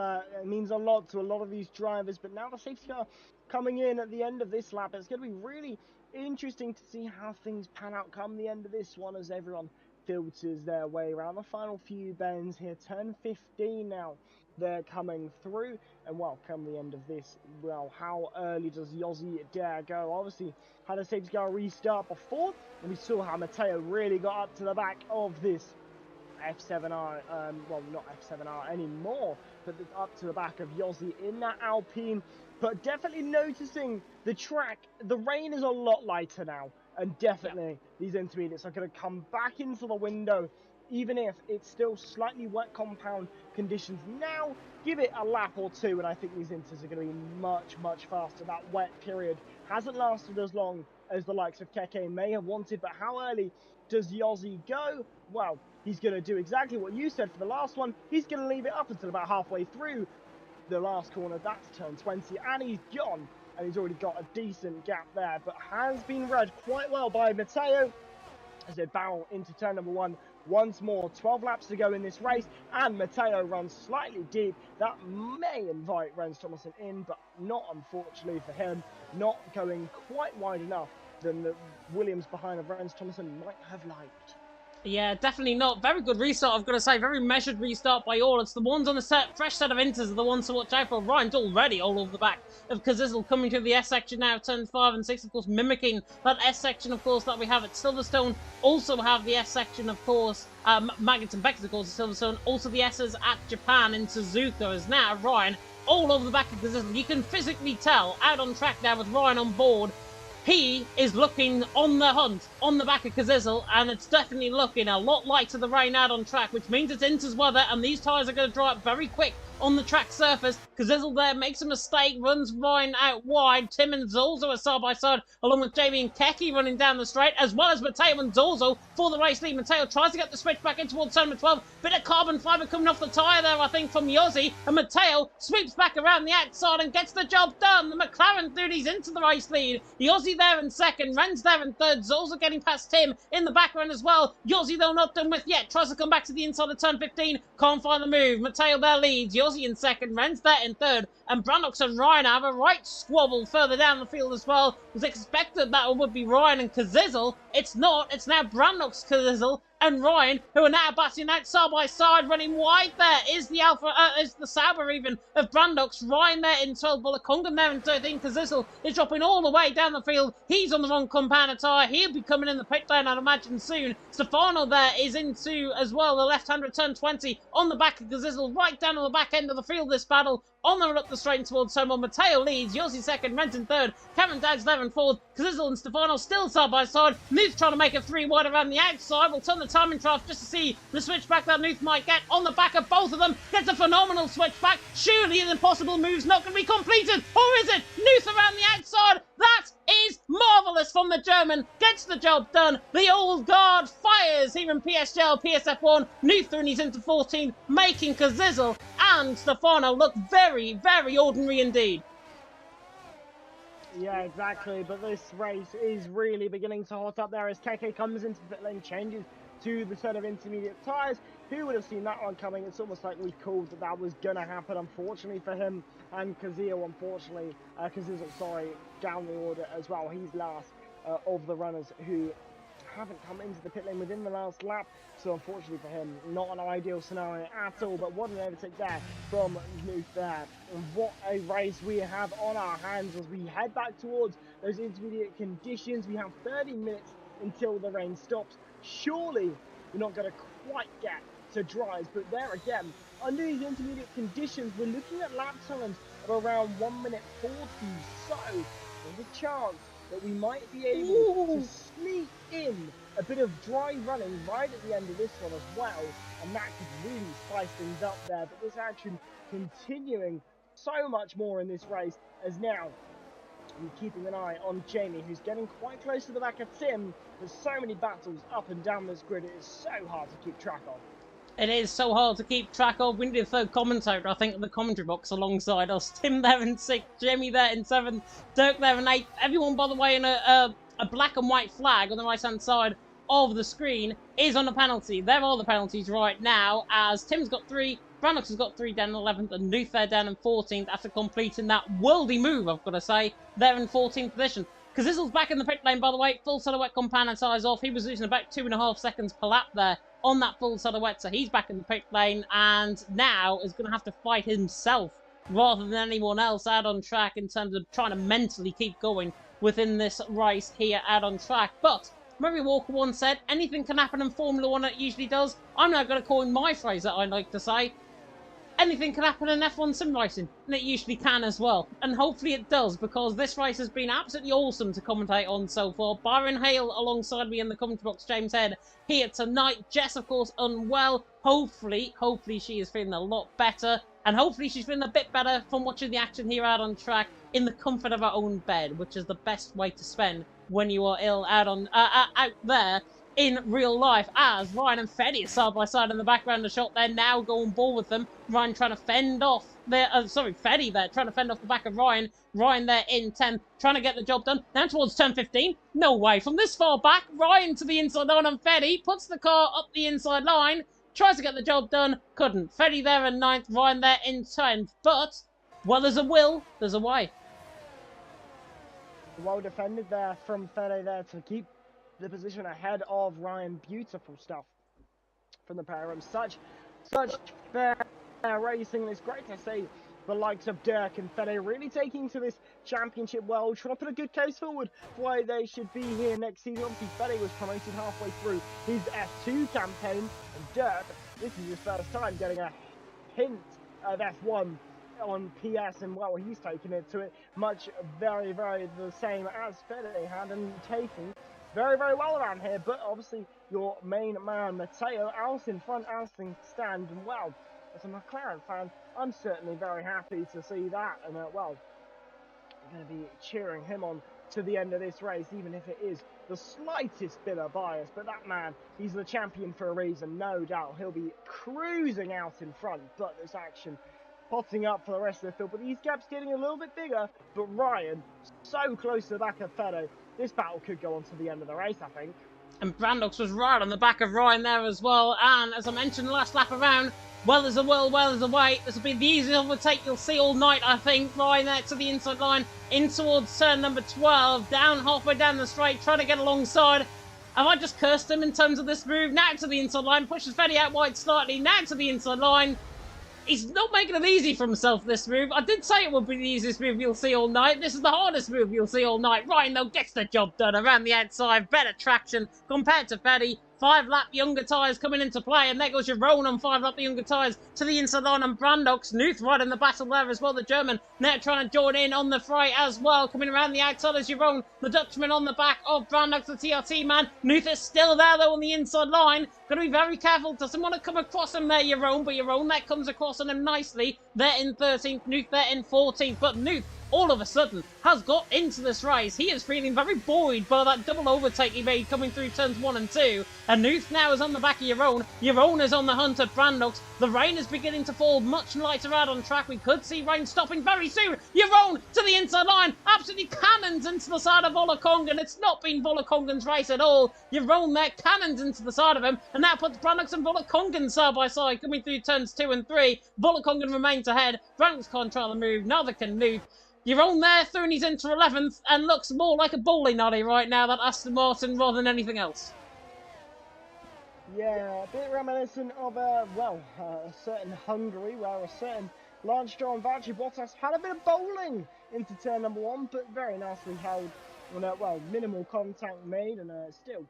means a lot to a lot of these drivers, but now the safety car coming in at the end of this lap, it's going to be really interesting to see how things pan out come the end of this one as everyone filters their way around the final few bends here. Turn 15 now. They're coming through, and well, come the end of this, well, how early does Yossi dare go? Obviously, had a safety car restart before, and we saw how Mateo really got up to the back of this F7R, well, not F7R anymore, but up to the back of Yossi in that Alpine. But definitely noticing the track, the rain is a lot lighter now, and definitely these intermediates are going to come back into the window. Even if it's still slightly wet compound conditions now, give it a lap or two, and I think these inters are going to be much faster. That wet period hasn't lasted as long as the likes of Keke may have wanted, but how early does Yossi go? Well, he's going to do exactly what you said for the last one. He's going to leave it up until about halfway through the last corner. That's turn 20, and he's gone. And he's already got a decent gap there, but has been read quite well by Mateo as they barrel into turn number one. Once more, 12 laps to go in this race, and Mateo runs slightly deep. That may invite Renz Thomason in, but not, unfortunately for him, not going quite wide enough than the Williams behind of Renz Thomason might have liked. Yeah, definitely not. Very good restart, I've got to say. Very measured restart by all. It's the ones on the fresh set of inters are the ones to watch out for. Ryan's already all over the back of Kazizel, coming through the S section now, turns 5 and 6, of course, mimicking that S section, of course, that we have at Silverstone. Also have the S section, of course, Maggots and Beckers, of course, at Silverstone. Also the S's at Japan in Suzuka, as now Ryan all over the back of Kazizel. You can physically tell, out on track now with Ryan on board, he is looking on the hunt, on the back of Kazizel, and it's definitely looking a lot lighter the rain out on track, which means it's Inter's weather, and these tyres are going to dry up very quick on the track surface. Kazizel there makes a mistake, runs Ryan out wide. Tim and Zolzo are side by side, along with Jamie and Keki running down the straight, as well as Matteo and Zolzo for the race lead. Matteo tries to get the switch back in towards turn 12. Bit of carbon fibre coming off the tyre there, I think, from Yossi, and Matteo sweeps back around the outside and gets the job done. The McLaren duties into the race lead. Yossi there in second, Ren's there in third, Zolzo getting past Tim in the background as well. Yossi, though, not done with yet, tries to come back to the inside of turn 15, can't find the move. Matteo there leads, Yossi in second, Ren's there in third, and Brannox and Ryan have a right squabble further down the field as well. Was expected that would be Ryan and Kazizel. It's not, it's now Brannox, Kazizel, and Ryan, who are now battling out side by side, running wide there. Is the is the Sauber even of Brandox. Ryan there in 12, Bullacungan there in 13. Kazizel is dropping all the way down the field. He's on the wrong compound tyre. He'll be coming in the pit lane, I'd imagine, soon. Stefano there is into, as well, the left-hander turn 20 on the back of Kazizel, right down on the back end of the field, this battle. On the run up the straight towards Tomo. Matteo leads, Yossi second, Renton third, Cameron Dowd's there in fourth, Kazizel and Stefano still side by side. Nuth trying to make a 3 wide around the outside. We'll turn the timing trough just to see the switchback that Nuth might get on the back of both of them. Gets a phenomenal switchback. Surely an impossible move's not going to be completed, or is it? Nuth around the outside. That is marvellous from the German. Gets the job done. The old guard fires here in PSGL, PSF1. Nuth and he's into 14, making Kazizel and Stefano look very, very ordinary indeed. Yeah, exactly, but this race is really beginning to hot up there as Keke comes into the pit lane, changes to the set of intermediate tyres. Who would have seen that one coming? It's almost like we called that was going to happen, unfortunately for him, and Kazizel, unfortunately, Kazizel, sorry, down the order as well. He's last of the runners who haven't come into the pit lane within the last lap, so unfortunately for him, not an ideal scenario at all. But what an overtake there from Nuth there. And what a race we have on our hands as we head back towards those intermediate conditions. We have 30 minutes until the rain stops. Surely we're not going to quite get to dries, but there again, under these intermediate conditions, we're looking at lap times of around 1 minute 40, so there's a chance that we might be able to sneak in a bit of dry running right at the end of this one as well, and that could really spice things up there. But this action continuing so much more in this race, as now I'm keeping an eye on Jamie, who's getting quite close to the back of Tim. There's so many battles up and down this grid, it is so hard to keep track of. It is so hard to keep track of. We need a third commentator, I think, in the commentary box alongside us. Tim there in 6th, Jamie there in 7th, Dirk there in 8th. Everyone, by the way, in a black and white flag on the right-hand side of the screen is on a penalty. There are the penalties right now, as Tim's got 3, Brannox has got 3 down in 11th, and Nuth there down in 14th after completing that worldy move, I've got to say. They're in 14th position. Kazizel's back in the pit lane, by the way. Full silhouette compound tyres off. He was losing about 2.5 seconds per lap there on that full silhouette, so he's back in the pit lane and now is going to have to fight himself rather than anyone else out on track in terms of trying to mentally keep going within this race here out on track. But Murray Walker once said, anything can happen in Formula 1, it usually does. I'm now going to coin my phrase that I like to say. Anything can happen in F1 sim racing, and it usually can as well. And hopefully it does, because this race has been absolutely awesome to commentate on so far. Byron Hale alongside me in the commentary box, James Head here tonight. Jess, of course, unwell. Hopefully she is feeling a lot better, and hopefully she's feeling a bit better from watching the action here out on track in the comfort of her own bed, which is the best way to spend when you are ill out there in real life, as Ryan and Fetty are side by side in the background. The shot there now going ball with them. Ryan trying to fend off there, Fetty there trying to fend off the back of Ryan. Ryan there in 10, trying to get the job done. Now towards turn 15. No way from this far back. Ryan to the inside line and Fetty puts the car up the inside line. Tries to get the job done. Couldn't. Fetty there in 9th. Ryan there in 10th. But, well, there's a will, there's a way. Well defended there from Fetty there to keep the position ahead of Ryan. Beautiful stuff from the pair of them. Such fair racing. It's great to see the likes of Dirk and Fede really taking to this championship world, trying to put a good case forward for why they should be here next season. Obviously, Fede was promoted halfway through his F2 campaign, and Dirk, this is his first time getting a hint of F1 on PS, and well, he's taken it to it much very the same as Fede had, and taking very well around here. But obviously your main man Matteo out in front as things stand, and well, as a McLaren fan, I'm certainly very happy to see that, and well, I'm going to be cheering him on to the end of this race, even if it is the slightest bit of bias. But that man, he's the champion for a reason, no doubt. He'll be cruising out in front, but this action potting up for the rest of the field. But these gaps getting a little bit bigger, but Ryan so close to the back of Fede. This battle could go on to the end of the race, I think. And Brandox was right on the back of Ryan there as well. And as I mentioned last lap around, well as a will, well as a way. This will be the easiest overtake you'll see all night, I think. Ryan there to the inside line, in towards turn number 12, down halfway down the straight, trying to get alongside. Have I just cursed him in terms of this move? Now to the inside line, pushes Fede out wide slightly, now to the inside line. He's not making it easy for himself, this move. I did say it would be the easiest move you'll see all night. This is the hardest move you'll see all night. Ryan, though, gets the job done around the outside. Better traction compared to Fede. 5-lap younger tyres coming into play, and there goes Jeroen on 5-lap younger tyres to the inside line, and Brandox. Nuth right in the battle there as well, the German. Now trying to join in on the fray as well. Coming around the outside is Jeroen, the Dutchman on the back of Brandox, the TRT man. Nuth is still there, though, on the inside line. Got to be very careful. Doesn't want to come across him there, Jeroen, but Jeroen there comes across on him nicely. There in 13th, Nuth there in 14th, but Nuth all of a sudden has got into this race. He is feeling very buoyed by that double overtake he made coming through turns 1 and 2. And Nuth now is on the back of Jeroen. Jeroen is on the hunt at Brandox. The rain is beginning to fall much lighter out on track. We could see rain stopping very soon. Jeroen to the inside line. Absolutely cannons into the side of Volokongen. It's not been Volokongen's race at all. Jeroen there cannons into the side of him. And that puts Brandox and Volokongen side by side coming through turns 2 and 3. Volokongen remains ahead. Brandox can't control the move. Neither can Nuth. Jeroen there, throwing his into 11th, and looks more like a bowling alley right now, that Aston Martin, rather than anything else. Yeah, a bit reminiscent of, a certain Hungary, where a certain Lance Stroll and Valtteri Bottas had a bit of bowling into turn number 1, but very nicely held. Minimal contact made, and still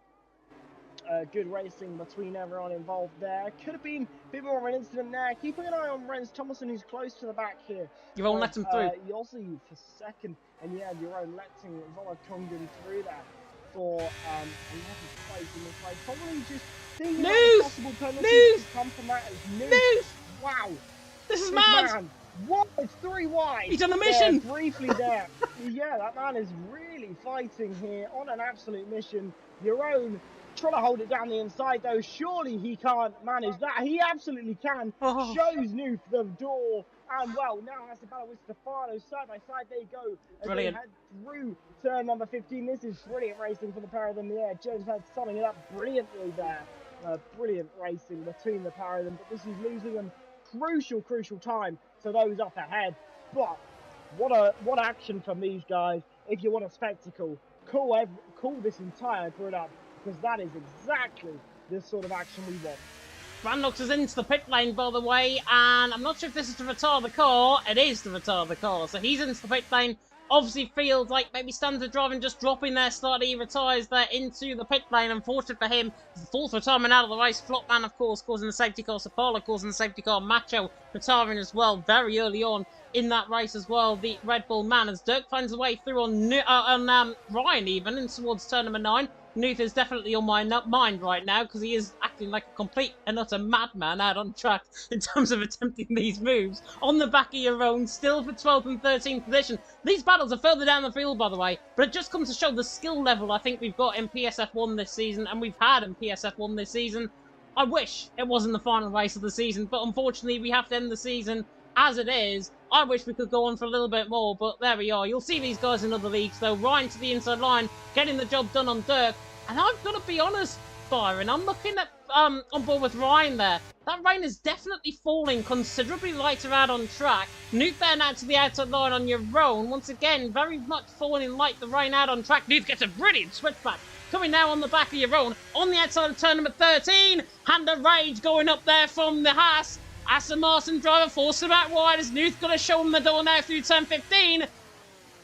good racing between everyone involved there. Could have been a bit more of an incident there. Keeping an eye on Rens Thomason, who's close to the back here. You won't let him through. Yossi for second, and yeah, Jeroen letting Volokongen through there for 11th place in this race. Probably just thinking about possible penalties to come from that. Wow. This is mad. Man. What? It's 3 wide. He's on a mission. Briefly there. Yeah, that man is really fighting here on an absolute mission. Jeroen trying to hold it down the inside, though. Surely he can't manage that. He absolutely can. Shows Nuth the door. And, well, now has to battle with Stefano. Side by side they go. As brilliant. They head through turn number 15. This is brilliant racing for the pair of them. Yeah, James Head summing it up brilliantly there. Brilliant racing between the pair of them. But this is losing them crucial time to those up ahead. But what action from these guys. If you want a spectacle, call this entire grid up, because that is exactly the sort of action we want. Brandox is into the pit lane, by the way, and I'm not sure if this is to retire the car. It is to retire the car, so he's into the pit lane. Obviously feels like maybe standard driving, just dropping there slightly. He retires there into the pit lane. Unfortunate for him, it's the 4th retirement out of the race. Flopman, of course, causing the safety car. Sapala causing the safety car. Macho retiring as well very early on in that race as well. The Red Bull man, as Dirk finds a way through on Ryan even, and towards turn number 9. Nuth is definitely on my mind right now, because he is acting like a complete and utter madman out on track in terms of attempting these moves. On the back of your own, still for 12th and 13th position. These battles are further down the field, by the way, but it just comes to show the skill level I think we've got in PSF1 this season, and we've had in PSF1 this season. I wish it wasn't the final race of the season, but unfortunately we have to end the season as it is. I wish we could go on for a little bit more, but there we are. You'll see these guys in other leagues, though. Ryan to the inside line, getting the job done on Dirk. And I've got to be honest, Byron, I'm looking at on board with Ryan there. That rain is definitely falling considerably lighter out on track. Nuth then out to the outside line on Jeroen. Once again, very much falling light, the rain out on track. Nuth gets a brilliant switchback coming now on the back of your own. On the outside of turn number 13, Hand of Rage going up there from the Haas. Aston Martin driver forced him out wide as Nuth going to show him the door now through turn 15.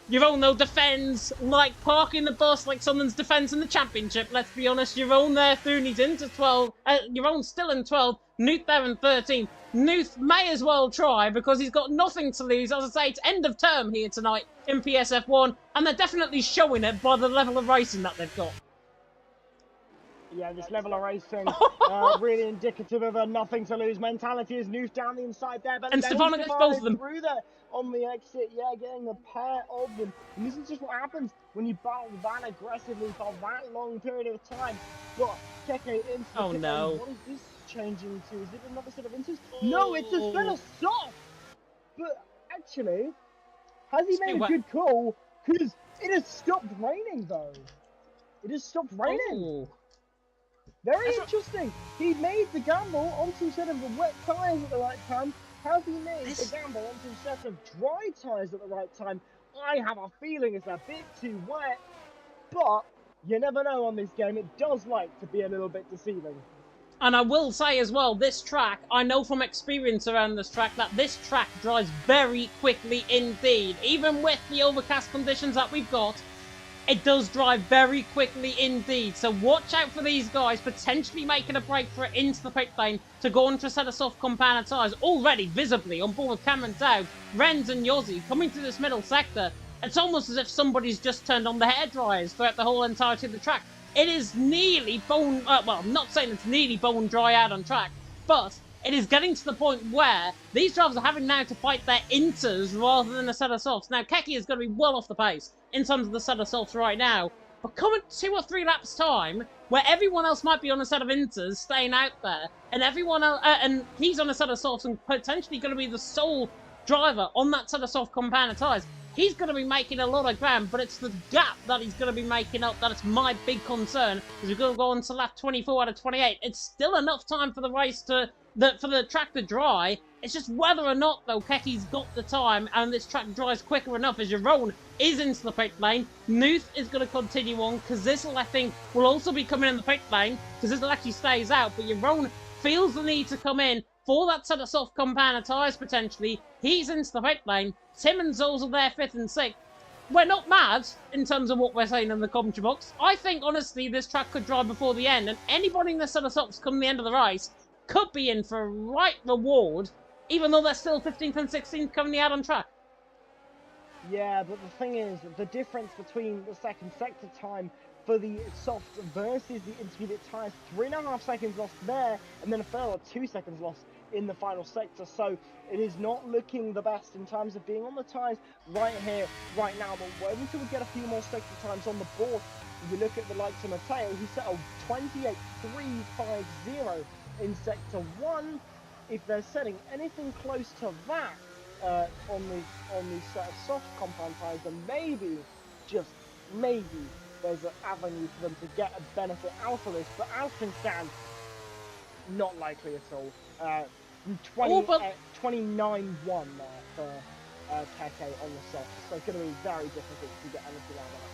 Your own, though, defends like parking the bus, like Sunderland's defence in the Championship. Let's be honest, your own there through, and he's into 12. Your own still in 12. Nuth there in 13. Nuth may as well try because he's got nothing to lose. As I say, it's end of term here tonight in PSF1, and they're definitely showing it by the level of racing that they've got. Yeah, this level of racing, really indicative of a nothing to lose mentality as Nuth down the inside there. But and Stefano gets both of them. Through there on the exit, yeah, getting a pair of them. And this is just what happens when you battle that aggressively for that long period of time. But Keke into oh no. What is this changing to? Is it another set of inters? No, it's a set of soft! But actually, has he made a good call? Because it has stopped raining though. It has stopped raining. Oh. Very interesting. He made the gamble onto a set of wet tyres at the right time. Has he made the gamble onto a set of dry tyres at the right time? I have a feeling it's a bit too wet, but you never know on this game. It does like to be a little bit deceiving. And I will say as well, this track, I know from experience around this track, that this track drives very quickly indeed. Even with the overcast conditions that we've got, it does drive very quickly indeed. So watch out for these guys potentially making a break for it into the pit lane to go on to a set of soft compound tyres. Already visibly on board with Cameron Dowd, Renz and Yossi coming to this middle sector. It's almost as if somebody's just turned on the hairdryers throughout the whole entirety of the track. It is nearly bone... well, I'm not saying it's nearly bone dry out on track, but it is getting to the point where these drivers are having now to fight their inters rather than a set of softs. Now, Keke is going to be well off the pace in terms of the set of softs right now, but coming 2 or 3 laps time, where everyone else might be on a set of inters staying out there, and everyone else, and he's on a set of softs and potentially going to be the sole driver on that set of soft compound tyres, he's going to be making a lot of ground, but it's the gap that he's going to be making up that is my big concern, as we're going to go on to lap 24 out of 28. It's still enough time for the race to... for the track to dry. It's just whether or not, though, Keke's got the time and this track dries quicker enough as Jeroen is into the pit lane. Nuth is going to continue on. Kazisel, I think, will also be coming in the pit lane. Kazisel actually stays out, but Jeroen feels the need to come in for that set of soft compound tyres, potentially. He's into the pit lane. Tim and Zols are there 5th and 6th. We're not mad in terms of what we're saying in the commentary box. I think, honestly, this track could dry before the end, and anybody in the set of softs come the end of the race could be in for a right reward, even though they're still 15th and 16th currently out on track. Yeah, but the thing is, the difference between the second sector time for the soft versus the intermediate tyres, 3.5 seconds lost there, and then a further 2 seconds lost in the final sector. So it is not looking the best in terms of being on the tyres right here, right now. But wait until we get a few more sector times on the board. If you look at the likes of Matteo, he settled 28.350 in Sector 1. If they're setting anything close to that on these set of soft compound tyres, then maybe, just maybe, there's an avenue for them to get a benefit out of this. But as things stand, not likely at all. 29-1 there for Keke on the soft, so it's going to be very difficult to get anything out of that.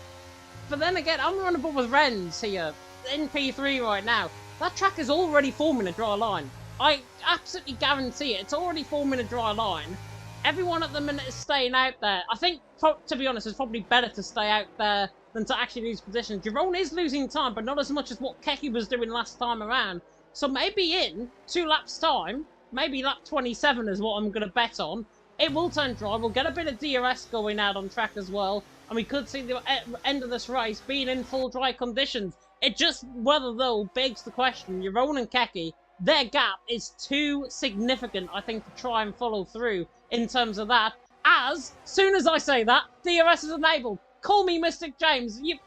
But then again, I'm running above with Renz here in P3 right now. That track is already forming a dry line. I absolutely guarantee it. It's already forming a dry line. Everyone at the minute is staying out there. I think, to be honest, it's probably better to stay out there than to actually lose position. Jeroen is losing time, but not as much as what Keke was doing last time around. So maybe in 2 laps' time, maybe lap 27 is what I'm going to bet on, it will turn dry. We'll get a bit of DRS going out on track as well. And we could see the end of this race being in full dry conditions. It just, whether though, begs the question, Jeroen and Keke, their gap is too significant, I think, to try and follow through in terms of that. As soon as I say that, DRS is enabled. Call me Mystic James. You've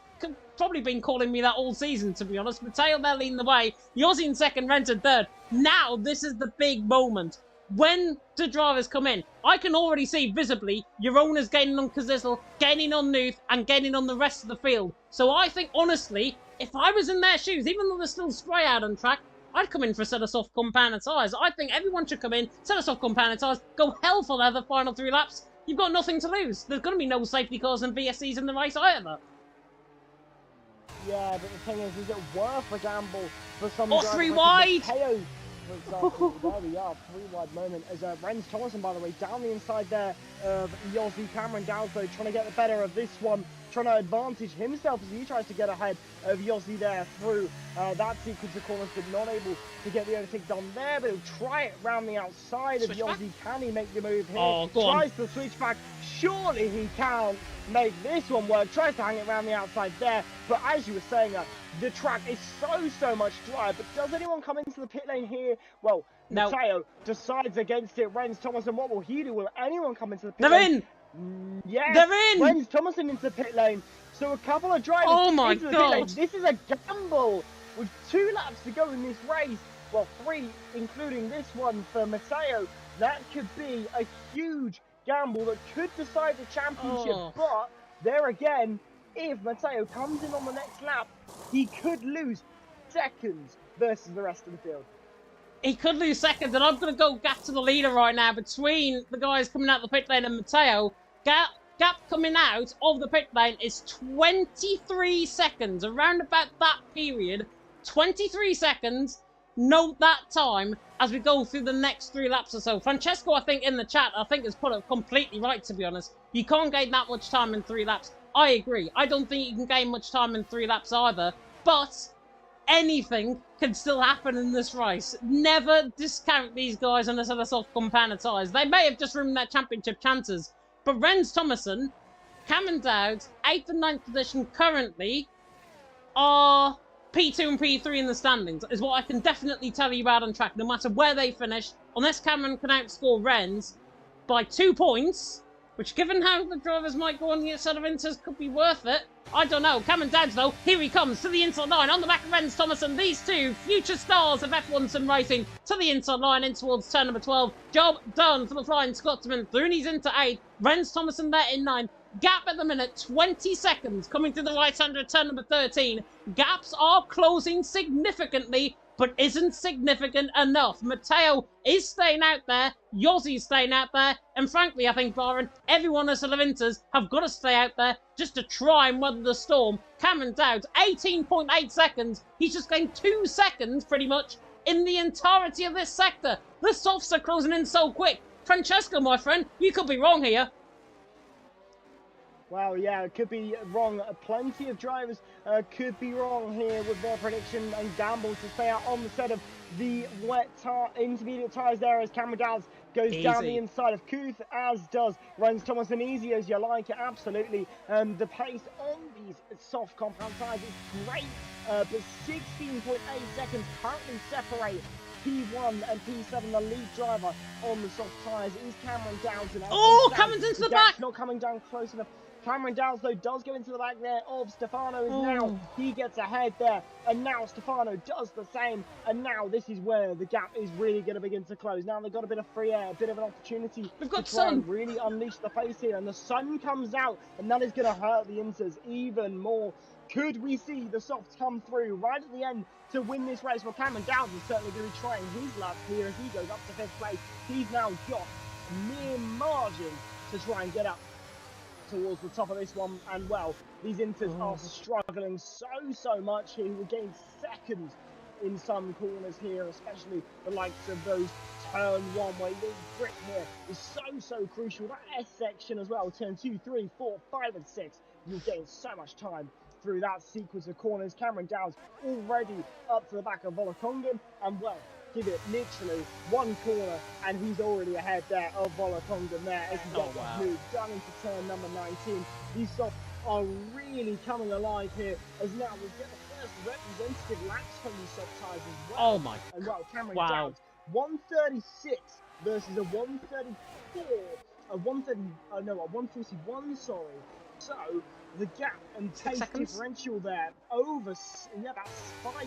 probably been calling me that all season, to be honest. Matteo there leading the way. Yossi in second, Renz in third. Now, this is the big moment. When the drivers come in, I can already see visibly Jeroen is gaining on Kazisel, gaining on Nuth, and gaining on the rest of the field. So I think, honestly, if I was in their shoes, even though there's still spray out on track, I'd come in for a set of soft compound tyres. I think everyone should come in, set of soft compound tyres, go hell for leather final 3 laps. You've got nothing to lose. There's going to be no safety cars and VSCs in the race either. Yeah, but the thing is it worth a gamble for some Oh, driver 3 like wide! Mateo, for example? There we are, 3 wide moment as Renz Thomason, by the way, down the inside there of Yossi. Cameron Downs, though, trying to get the better of this one, trying to advantage himself as he tries to get ahead of Yossi there through that sequence of corners, but not able to get the overtake done there. But he'll try it round the outside of Yossi. Can he make the move here? Oh, go Tries on. to switch back. Surely he can make this one work. Tries to hang it around the outside there. But as you were saying, the track is so much drier. But does anyone come into the pit lane here? Well, No. Mateo decides against it. Renz Thomason, what will he do? Will anyone come into the pit They're lane? in! Yes! They're in! Renz Thomason into the pit lane. So a couple of drivers Oh my into the pit lane. God. This is a gamble with 2 laps to go in this race. Well, 3, including this one for Mateo. That could be a huge gamble that could decide the championship. Oh. But there again, if Mateo comes in on the next lap, he could lose seconds versus the rest of the field. He could lose seconds, and I'm going to go gap to the leader right now between the guys coming out the pit lane and Mateo. Gap coming out of the pit lane is 23 seconds, around about that period. 23 seconds. Note that time as we go through the next 3 laps or so. Francesco, I think, in the chat, I think has put it completely right, to be honest. You can't gain that much time in 3 laps. I agree. I don't think you can gain much time in 3 laps either, but anything can still happen in this race. Never discount these guys unless they're soft compound tyres. They may have just ruined their championship chances. But Renz Thomason, Cameron Dowd, 8th and 9th position currently, are P2 and P3 in the standings, is what I can definitely tell you about on track. No matter where they finish, unless Cameron can outscore Renz by 2 points, which, given how the drivers might go on the inside of Inters, could be worth it. I don't know. Cameron Dowd, though, here he comes to the inside line on the back of Renz Thomason. These two future stars of F1 sim racing to the inside line in towards turn number 12. Job done for the Flying Scotsman. Throonies into 8th. Renz Thomason there in 9th. Gap at the minute, 20 seconds coming to the right-hander at turn number 13. Gaps are closing significantly, but isn't significant enough. Mateo is staying out there, Yossi's staying out there, and frankly, I think, Byron, everyone at Salvinters have got to stay out there just to try and weather the storm. Cameron Dowd, 18.8 seconds. He's just gained 2 seconds, pretty much, in the entirety of this sector. The softs are closing in so quick. Francesco, my friend, you could be wrong here. Well, yeah, it could be wrong. Plenty of drivers could be wrong here with their prediction and gamble to stay out on the set of the wet intermediate tyres there as Cameron Dowd goes down the inside of Kuth, as does Renz Thomason. Easy as you like it, absolutely. The pace on these soft compound tyres is great, but 16.8 seconds currently separate P1 and P7, the lead driver on the soft tyres is Cameron Dowd. Oh, Cameron's into the back! Not coming down close enough. Cameron Dowd, though, does go into the back there of Stefano. Is now he gets ahead there, and now Stefano does the same. And now this is where the gap is really going to begin to close. Now they've got a bit of free air, a bit of an opportunity to try and really unleash the pace here. And the sun comes out, and that is going to hurt the Inters even more. Could we see the softs come through right at the end to win this race? Well, Cameron Dowd is certainly going to be trying his luck here as he goes up to 5th place. He's now got mere margin to try and get up towards the top of this one. And well, these Inters are struggling so much here. He will gain seconds in some corners here, especially the likes of those turn 1 where the grip here is so crucial. That S section as well, turn 2, 3, 4, 5 and 6, you'll gain so much time through that sequence of corners. Cameron Dowd already up to the back of Volakongan, and well, give it literally 1 corner and he's already ahead there of Volakongan there as he gets moved down into turn number 19. These softs are really coming alive here as now we get the first representative laps from these soft tyres as well. Oh my. And well, Cameron Dowd, 136 versus a 134, a 141, sorry. So the gap and pace differential there over, yeah, that's 5-6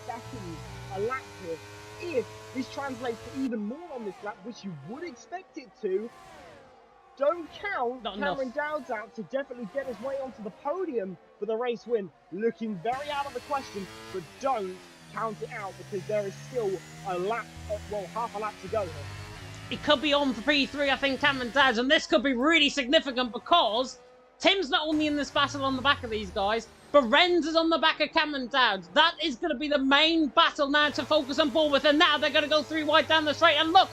seconds a lap here. If this translates to even more on this lap, which you would expect it to, don't count Cameron Dowd out to definitely get his way onto the podium for the race win. Looking very out of the question, but don't count it out because there is still a lap, well, half a lap to go here. It could be on for P3, I think, Cameron Dowd, and this could be really significant because Tim's not only in this battle on the back of these guys, But Renz is on the back of Cameron Dowd. That is going to be the main battle now to focus on Bournemouth. And now they're going to go 3 wide down the straight. And look,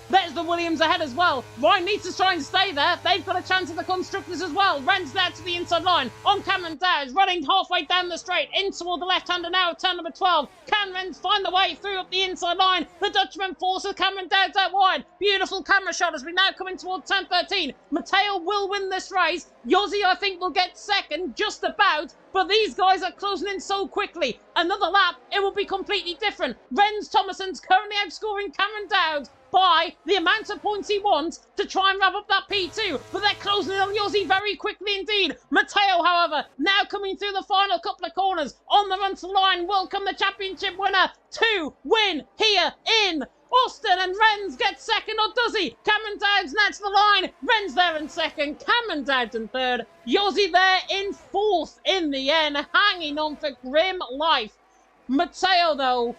there's the Williams ahead as well. Ryan needs to try and stay there. They've got a chance of the constructors as well. Renz there to the inside line. On Cameron Dowd, running halfway down the straight. In toward the left-hander now of turn number 12. Can Renz find the way through up the inside line? The Dutchman forces Cameron Dowd out wide. Beautiful camera shot as we now come in towards turn 13. Mateo will win this race. Yossi, I think, will get second, just about. But these guys are closing in so quickly. Another lap, it will be completely different. Renz Thomason's currently outscoring Cameron Dowd by the amount of points he wants to try and wrap up that P2. But they're closing in on Yossi very quickly indeed. Mateo, however, now coming through the final couple of corners. On the run to the line will come the championship winner to win here in Austin, and Renz gets second, or does he? Cameron Dowd's now to the line. Renz there in second. Cameron Dowd in third. Yossi there in fourth in the end, hanging on for grim life. Mateo, though,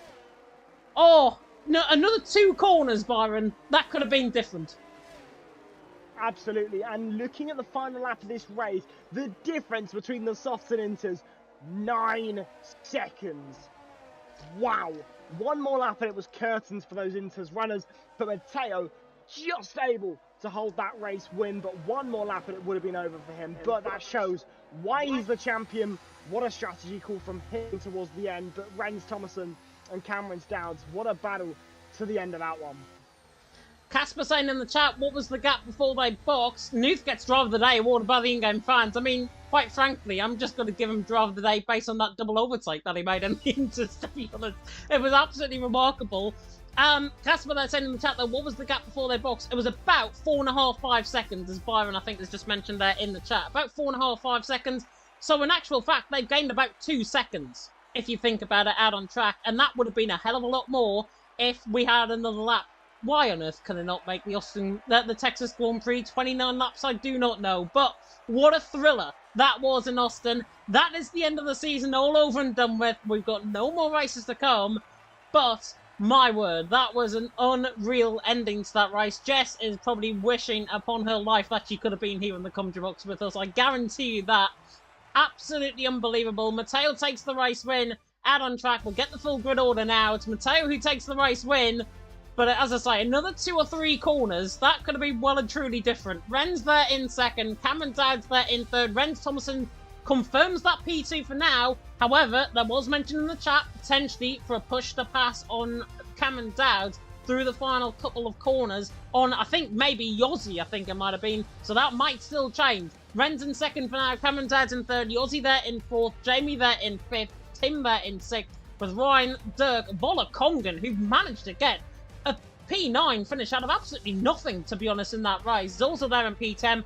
oh, no, another 2 corners, Byron. That could have been different. Absolutely, and looking at the final lap of this race, the difference between the softs and inters, 9 seconds. Wow. One more lap and it was curtains for those inters runners, but Mateo just able to hold that race win, but one more lap and it would have been over for him. But that shows why he's the champion. What a strategy call from him towards the end. But Renz Thomason and Cameron Dowd, what a battle to the end of that one. Casper saying in the chat, what was the gap before they boxed? Nuth gets Driver of the Day awarded by the in-game fans. I mean, quite frankly, I'm just going to give him Driver of the Day based on that double overtake that he made in the Inters, to be honest. It was absolutely remarkable. Casper there saying in the chat, though, what was the gap before they boxed? It was about 4.5, 5 seconds, as Byron, I think, has just mentioned there in the chat. About 4.5, 5 seconds. So in actual fact, they've gained about 2 seconds, if you think about it, out on track. And that would have been a hell of a lot more if we had another lap. Why on earth can they not make the Texas Grand Prix 29 laps? I do not know. But what a thriller that was in Austin. That is the end of the season, all over and done with. We've got no more races to come. But, my word, that was an unreal ending to that race. Jess is probably wishing upon her life that she could have been here in the commentary box with us. I guarantee you that. Absolutely unbelievable. Mateo takes the race win. Out on track. We'll get the full grid order now. It's Mateo who takes the race win. But as I say, another 2 or 3 corners, that could have been well and truly different. Renz there in second, Cameron Dowd there in third. Renz Thomason confirms that P2 for now. However, there was mention in the chat, potentially for a push to pass on Cameron Dowd through the final couple of corners on, I think, maybe Yossi, I think it might have been. So that might still change. Renz in second for now, Cameron Dowd in third, Yossi there in fourth, Jamie there in fifth, Tim there in sixth, with Ryan, Dirk, Volakongan, who managed to get a P9 finish out of absolutely nothing, to be honest, in that race. He's also there in P10.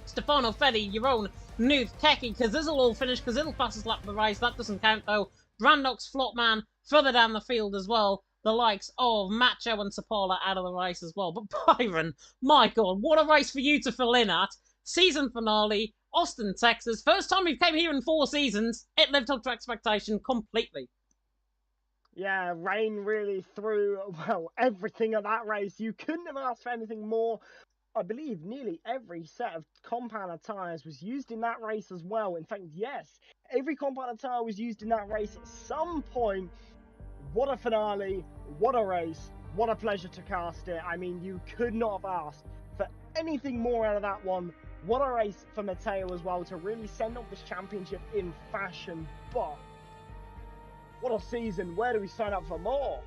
Stefano Fedi, Jeroen, Nuth, Keki, Kazizzle all finished. Kazizzle fastest lap of the race. That doesn't count, though. Brandox, Flopman, further down the field as well. The likes of Macho and Sapala out of the race as well. But Byron, my God, what a race for you to fill in at. Season finale, Austin, Texas. First time we've came here in 4 seasons. It lived up to expectation completely. Yeah, rain really threw, well, everything at that race. You couldn't have asked for anything more. I believe nearly every set of compounder tyres was used in that race as well. In fact, yes, every compounder tyre was used in that race at some point. What a finale, what a race, what a pleasure to cast it. I mean, you could not have asked for anything more out of that one. What a race for Mateo as well to really send off this championship in fashion. But what a season. Where do we sign up for more?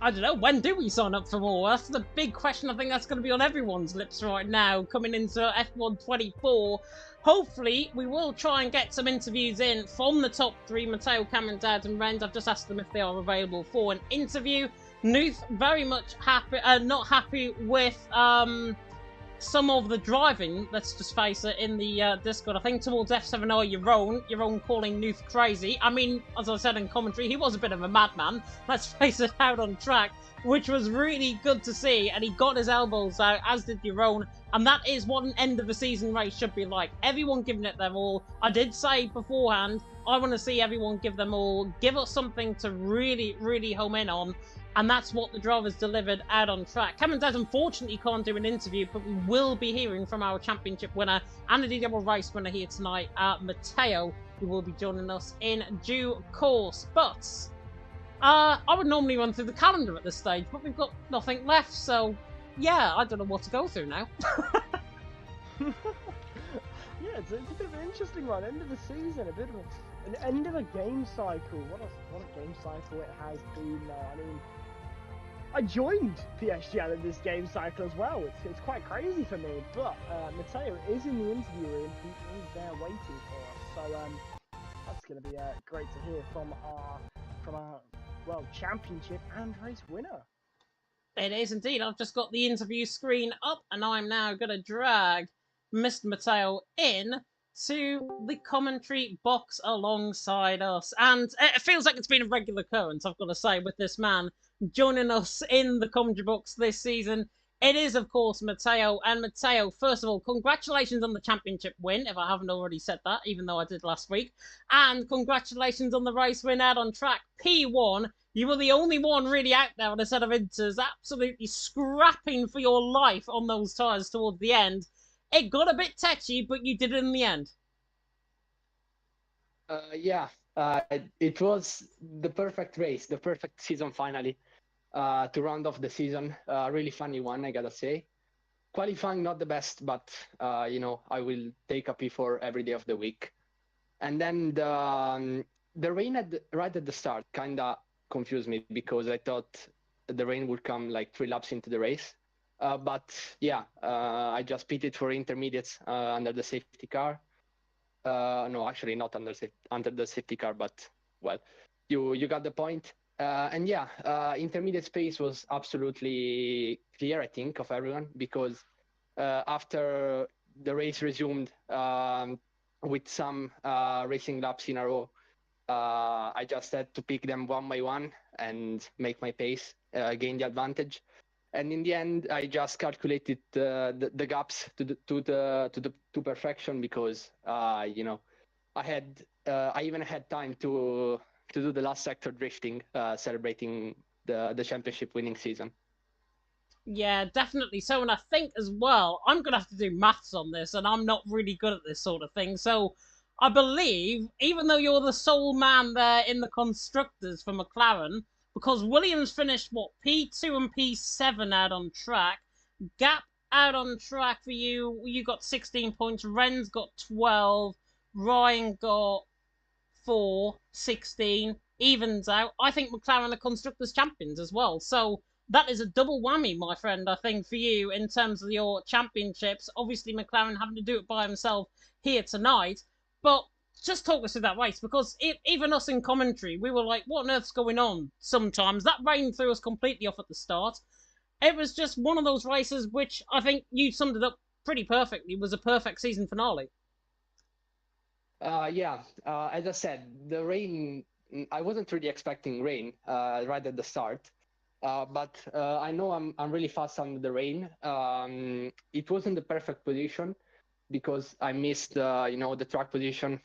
I don't know. When do we sign up for more? That's the big question. I think that's going to be on everyone's lips right now, coming into F1 24. Hopefully, we will try and get some interviews in from the top 3, Mateo, Cameron, Dowd and Renz. I've just asked them if they are available for an interview. Nuth, very much happy, not happy with some of the driving, let's just face it, in the Discord. I think towards F7R, Jeroen calling Nuth crazy. I mean, as I said in commentary, he was a bit of a madman, let's face it, out on track, which was really good to see, and he got his elbows out, as did Jeroen, and that is what an end of the season race should be like. Everyone giving it their all. I did say beforehand, I want to see everyone give them all, give us something to really, really home in on. And that's what the drivers delivered out on track. Cameron Diaz unfortunately can't do an interview, but we will be hearing from our championship winner and the DWL race winner here tonight, Matteo, who will be joining us in due course. But I would normally run through the calendar at this stage, but we've got nothing left, so yeah, I don't know what to go through now. Yeah, it's a bit of an interesting one. End of the season, a bit of an end of a game cycle. What a game cycle it has been. I mean, I joined PSGL in this game cycle as well. It's quite crazy for me, but Matteo is in the interview room. He is there waiting for us. So that's going to be great to hear from our World Championship and race winner. It is indeed. I've just got the interview screen up, and I'm now going to drag Mr. Matteo in to the commentary box alongside us. And it feels like it's been a regular occurrence, I've got to say, with this man joining us in the commentary box this season. It is, of course, Matteo. And Matteo, first of all, congratulations on the championship win, if I haven't already said that, even though I did last week. And congratulations on the race win out on track, P1. You were the only one really out there on a set of inters, absolutely scrapping for your life on those tyres towards the end. It got a bit touchy, but you did it in the end. Yeah, it was the perfect race, the perfect season finally to round off the season. Really funny one, I gotta say. Qualifying not the best, but you know, I will take a P4 every day of the week. And then the rain right at the start kind of confused me because I thought the rain would come like 3 laps into the race. But yeah, I just pitted for intermediates under the safety car. No, actually not under the safety car, but well, you got the point. And yeah, intermediate space was absolutely clear, I think, of everyone, because after the race resumed with some racing laps in a row, I just had to pick them one by one and make my pace, gain the advantage. And in the end, I just calculated the gaps to perfection because you know, I even had time to do the last sector drifting, celebrating the championship winning season. Yeah, definitely. So, and I think as well, I'm going to have to do maths on this, and I'm not really good at this sort of thing. So, I believe, even though you're the sole man there in the constructors for McLaren, because Williams finished, what, P2 and P7 out on track, Gap out on track for you, you got 16 points, Ren's got 12, Ryan got 4, 16, evens out. I think McLaren are constructors champions as well. So that is a double whammy, my friend, I think, for you in terms of your championships. Obviously, McLaren having to do it by himself here tonight. But just talk us through that race, because even us in commentary, we were like, what on earth's going on sometimes? That rain threw us completely off at the start. It was just one of those races which I think you summed it up pretty perfectly, was a perfect season finale. Yeah, as I said, the rain, I wasn't really expecting rain right at the start. But I know I'm really fast under the rain. It wasn't the perfect position because I missed you know, the track position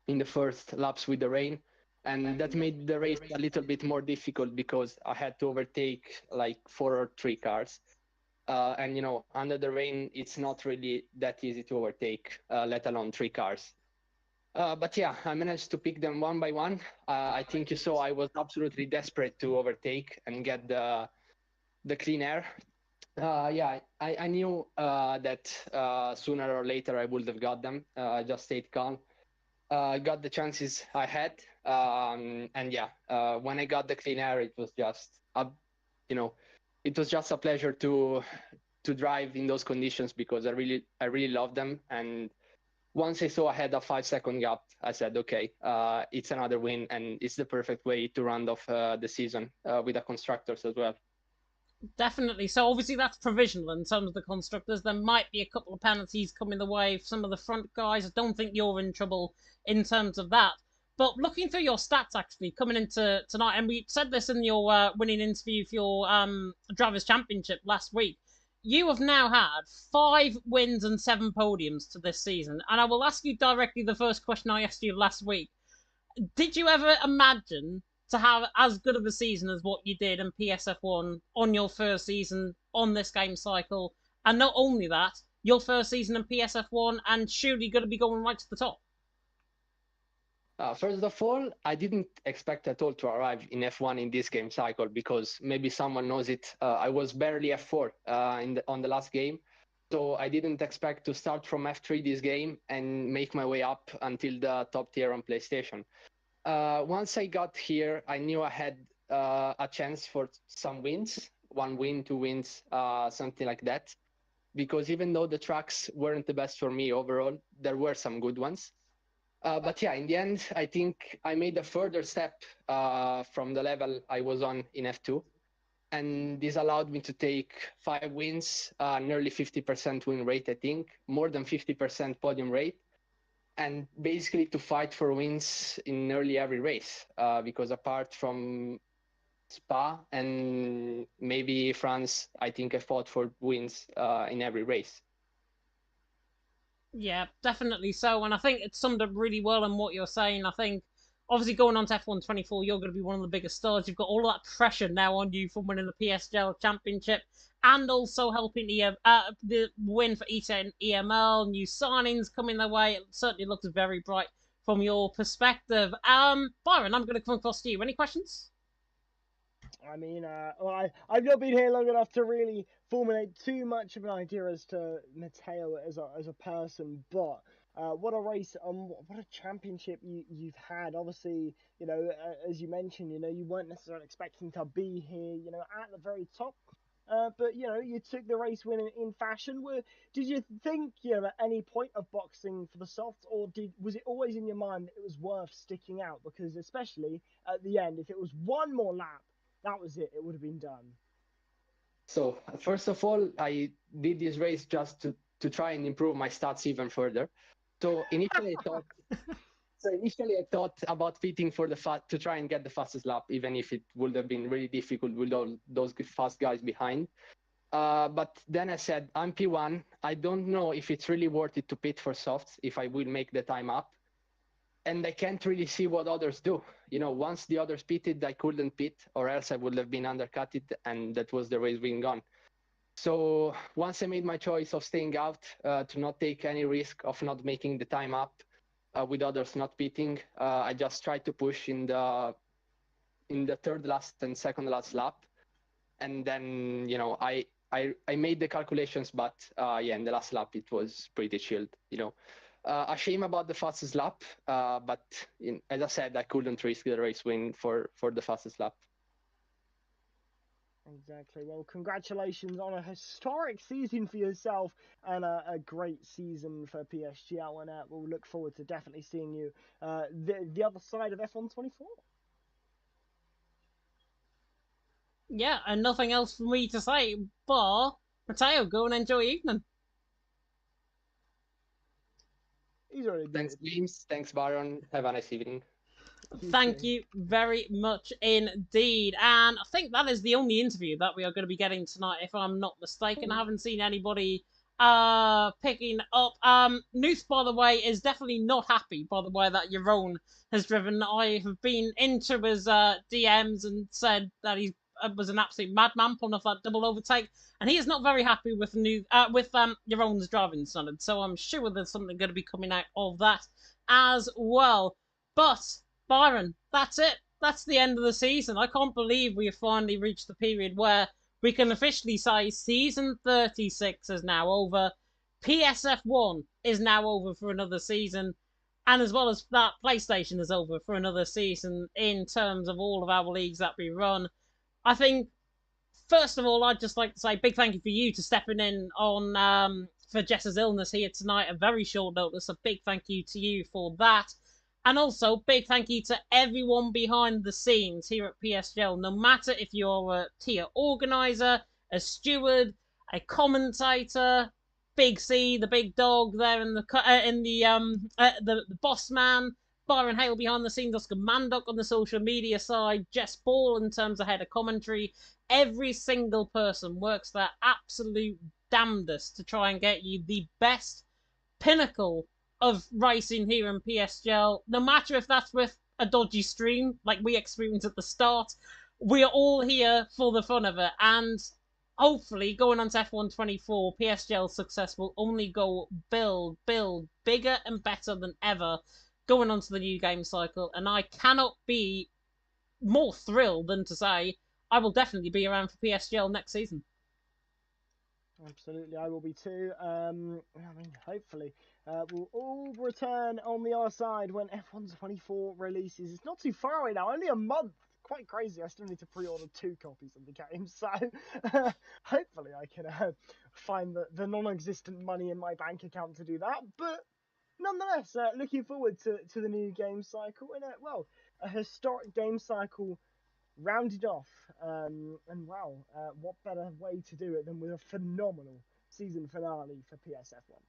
in the first laps with the rain, and that made the race a little bit more difficult because I had to overtake like 4 or 3 cars. And you know, under the rain, it's not really that easy to overtake, let alone 3 cars. But yeah, I managed to pick them one by one. I think you saw I was absolutely desperate to overtake and get the clean air. Yeah, I knew that sooner or later I would have got them. I just stayed calm. Got the chances I had. And yeah, when I got the clean air, it was just, you know, it was just a pleasure to drive in those conditions because I really love them. And once I saw I had a 5-second gap, I said, okay, it's another win, and it's the perfect way to round off the season with the constructors as well. Definitely. So obviously that's provisional in terms of the constructors. There might be a couple of penalties coming the way of some of the front guys. I don't think you're in trouble in terms of that. But looking through your stats, actually, coming into tonight, and we said this in your winning interview for your Drivers' Championship last week, you have now had 5 wins and 7 podiums to this season. And I will ask you directly the first question I asked you last week. Did you ever imagine to have as good of a season as what you did in PSF1 on your first season on this game cycle. And not only that, your first season in PSF1 and surely going to be going right to the top. First of all, I didn't expect at all to arrive in F1 in this game cycle because maybe someone knows it. I was barely F4 on the last game. So I didn't expect to start from F3 this game and make my way up until the top tier on PlayStation. Once I got here, I knew I had a chance for some wins, 1 win, 2 wins, something like that. Because even though the tracks weren't the best for me overall, there were some good ones. But yeah, in the end, I think I made a further step from the level I was on in F2. And this allowed me to take 5 wins, nearly 50% win rate, I think, more than 50% podium rate, and basically to fight for wins in nearly every race. Because apart from Spa and maybe France, I think I fought for wins in every race. Yeah, definitely so. And I think it summed up really well in what you're saying. I think, obviously, going on to F124, you're going to be one of the biggest stars. You've got all that pressure now on you from winning the PSGL Championship and also helping the win for ETA and EML. New signings coming their way. It certainly looks very bright from your perspective. Byron, I'm going to come across to you. Any questions? I mean, I've not been here long enough to really formulate too much of an idea as to Matteo as a person, but what a race, what a championship you've had. Obviously, you know, as you mentioned, you know, you weren't necessarily expecting to be here, you know, at the very top. But you know, you took the race win in fashion. Did you think, you know, at any point of boxing for the softs, or was it always in your mind that it was worth sticking out? Because especially at the end, if it was one more lap, that was it. It would have been done. So first of all, I did this race just to try and improve my stats even further. So initially I thought about pitting for to try and get the fastest lap, even if it would have been really difficult with all those fast guys behind. But then I said, I'm P1. I don't know if it's really worth it to pit for softs if I will make the time up. And I can't really see what others do. You know, once the others pitted, I couldn't pit, or else I would have been undercutted, and that was the race being gone. So once I made my choice of staying out, to not take any risk of not making the time up, with others not pitting, I just tried to push in the third last and second last lap, and then, you know, I made the calculations, but yeah, in the last lap it was pretty chilled, you know. A shame about the fastest lap, but as I said, I couldn't risk the race win for the fastest lap. Exactly. Well, congratulations on a historic season for yourself and a great season for PSGL, and we'll look forward to definitely seeing you the other side of F124. Yeah, and nothing else for me to say, but Matteo, go and enjoy your evening. He's already Thanks, did. James. Thanks, Baron. Have a nice evening. Thank you very much indeed. And I think that is the only interview that we are going to be getting tonight, if I'm not mistaken. I haven't seen anybody picking up. Nuth, by the way, is definitely not happy by the way that Yaron has driven. I have been into his DMs and said that he was an absolute madman pulling off that double overtake, and he is not very happy with Yaron's driving standard. So I'm sure there's something going to be coming out of that as well. But Byron, that's it. That's the end of the season. I can't believe we have finally reached the period where we can officially say season 36 is now over. PSF1 is now over for another season. And as well as that, PlayStation is over for another season in terms of all of our leagues that we run. I think, first of all, I'd just like to say a big thank you for you to stepping in on for Jess's illness here tonight at very short notice. A big thank you to you for that. And also, big thank you to everyone behind the scenes here at PSGL. No matter if you're a tier organizer, a steward, a commentator, Big C, the big dog there in the boss man, Byron Hale behind the scenes, Oscar Mandock on the social media side, Jess Ball in terms of head of commentary. Every single person works their absolute damnedest to try and get you the best pinnacle of racing here in PSGL, no matter if that's with a dodgy stream like we experienced at the start. We're all here for the fun of it, and hopefully going on to F124, PSGL success will only go build bigger and better than ever going on to the new game cycle, and I cannot be more thrilled than to say I will definitely be around for PSGL next season. Absolutely, I will be too. I mean, hopefully, we'll all return on the other side when F124 releases. It's not too far away now, only a month. Quite crazy. I still need to pre-order 2 copies of the game, so hopefully I can find the non-existent money in my bank account to do that. But nonetheless, looking forward to the new game cycle and a historic game cycle rounded off. And wow, what better way to do it than with a phenomenal season finale for PSF1?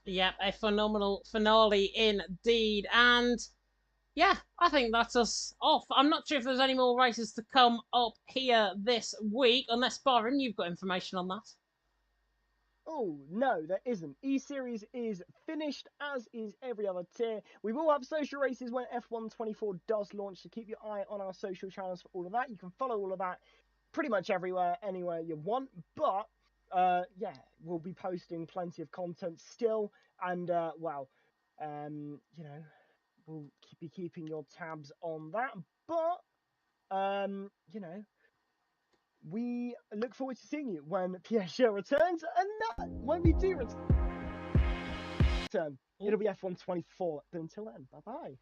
Yep, a phenomenal finale indeed. And yeah, I think that's us off. I'm not sure if there's any more races to come up here this week, unless, Byron, you've got information on that. Oh, no, there isn't. E-Series is finished, as is every other tier. We will have social races when F124 does launch, so keep your eye on our social channels for all of that. You can follow all of that pretty much everywhere, anywhere you want. But, yeah, we'll be posting plenty of content still. And, you know, we'll be keeping your tabs on that. But, you know, we look forward to seeing you when PSGL returns, and when we do return, it'll be F124. But until then, bye-bye.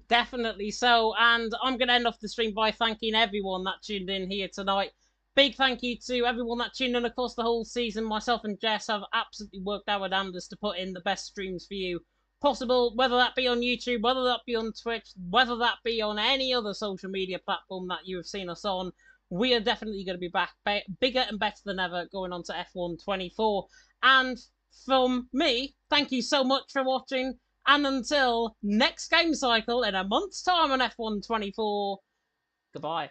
Definitely so, and I'm going to end off the stream by thanking everyone that tuned in here tonight. Big thank you to everyone that tuned in across the whole season. Myself and Jess have absolutely worked our damnedest to put in the best streams for you possible, whether that be on YouTube, whether that be on Twitch, whether that be on any other social media platform that you have seen us on. We are definitely going to be back bigger and better than ever going on to F124. And from me, thank you so much for watching. And until next game cycle in a month's time on F124, goodbye.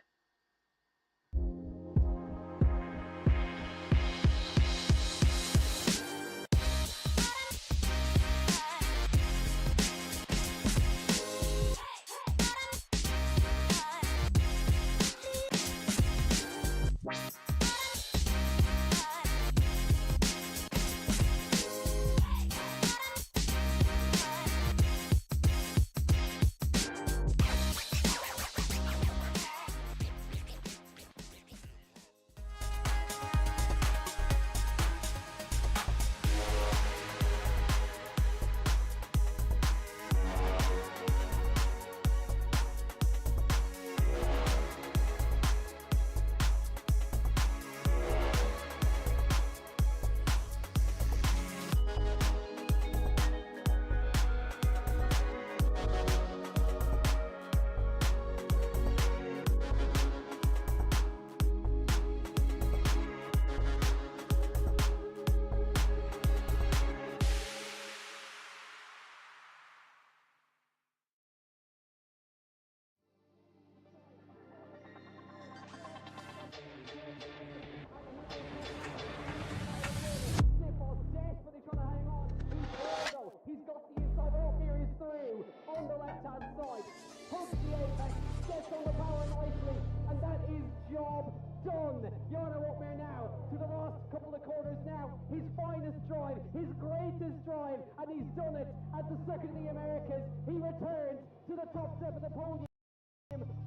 He's got the inside off, here he's through, on the left hand side, hooks the apex, gets on the power nicely, and that is job done. Jarno Opmeer now, to the last couple of corners now, his finest drive, his greatest drive, and he's done it at the Circuit of the Americas. He returns to the top step of the podium.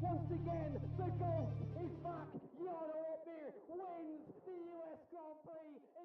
Once again, the ghost is back. Jarno Opmeer wins the US Grand Prix.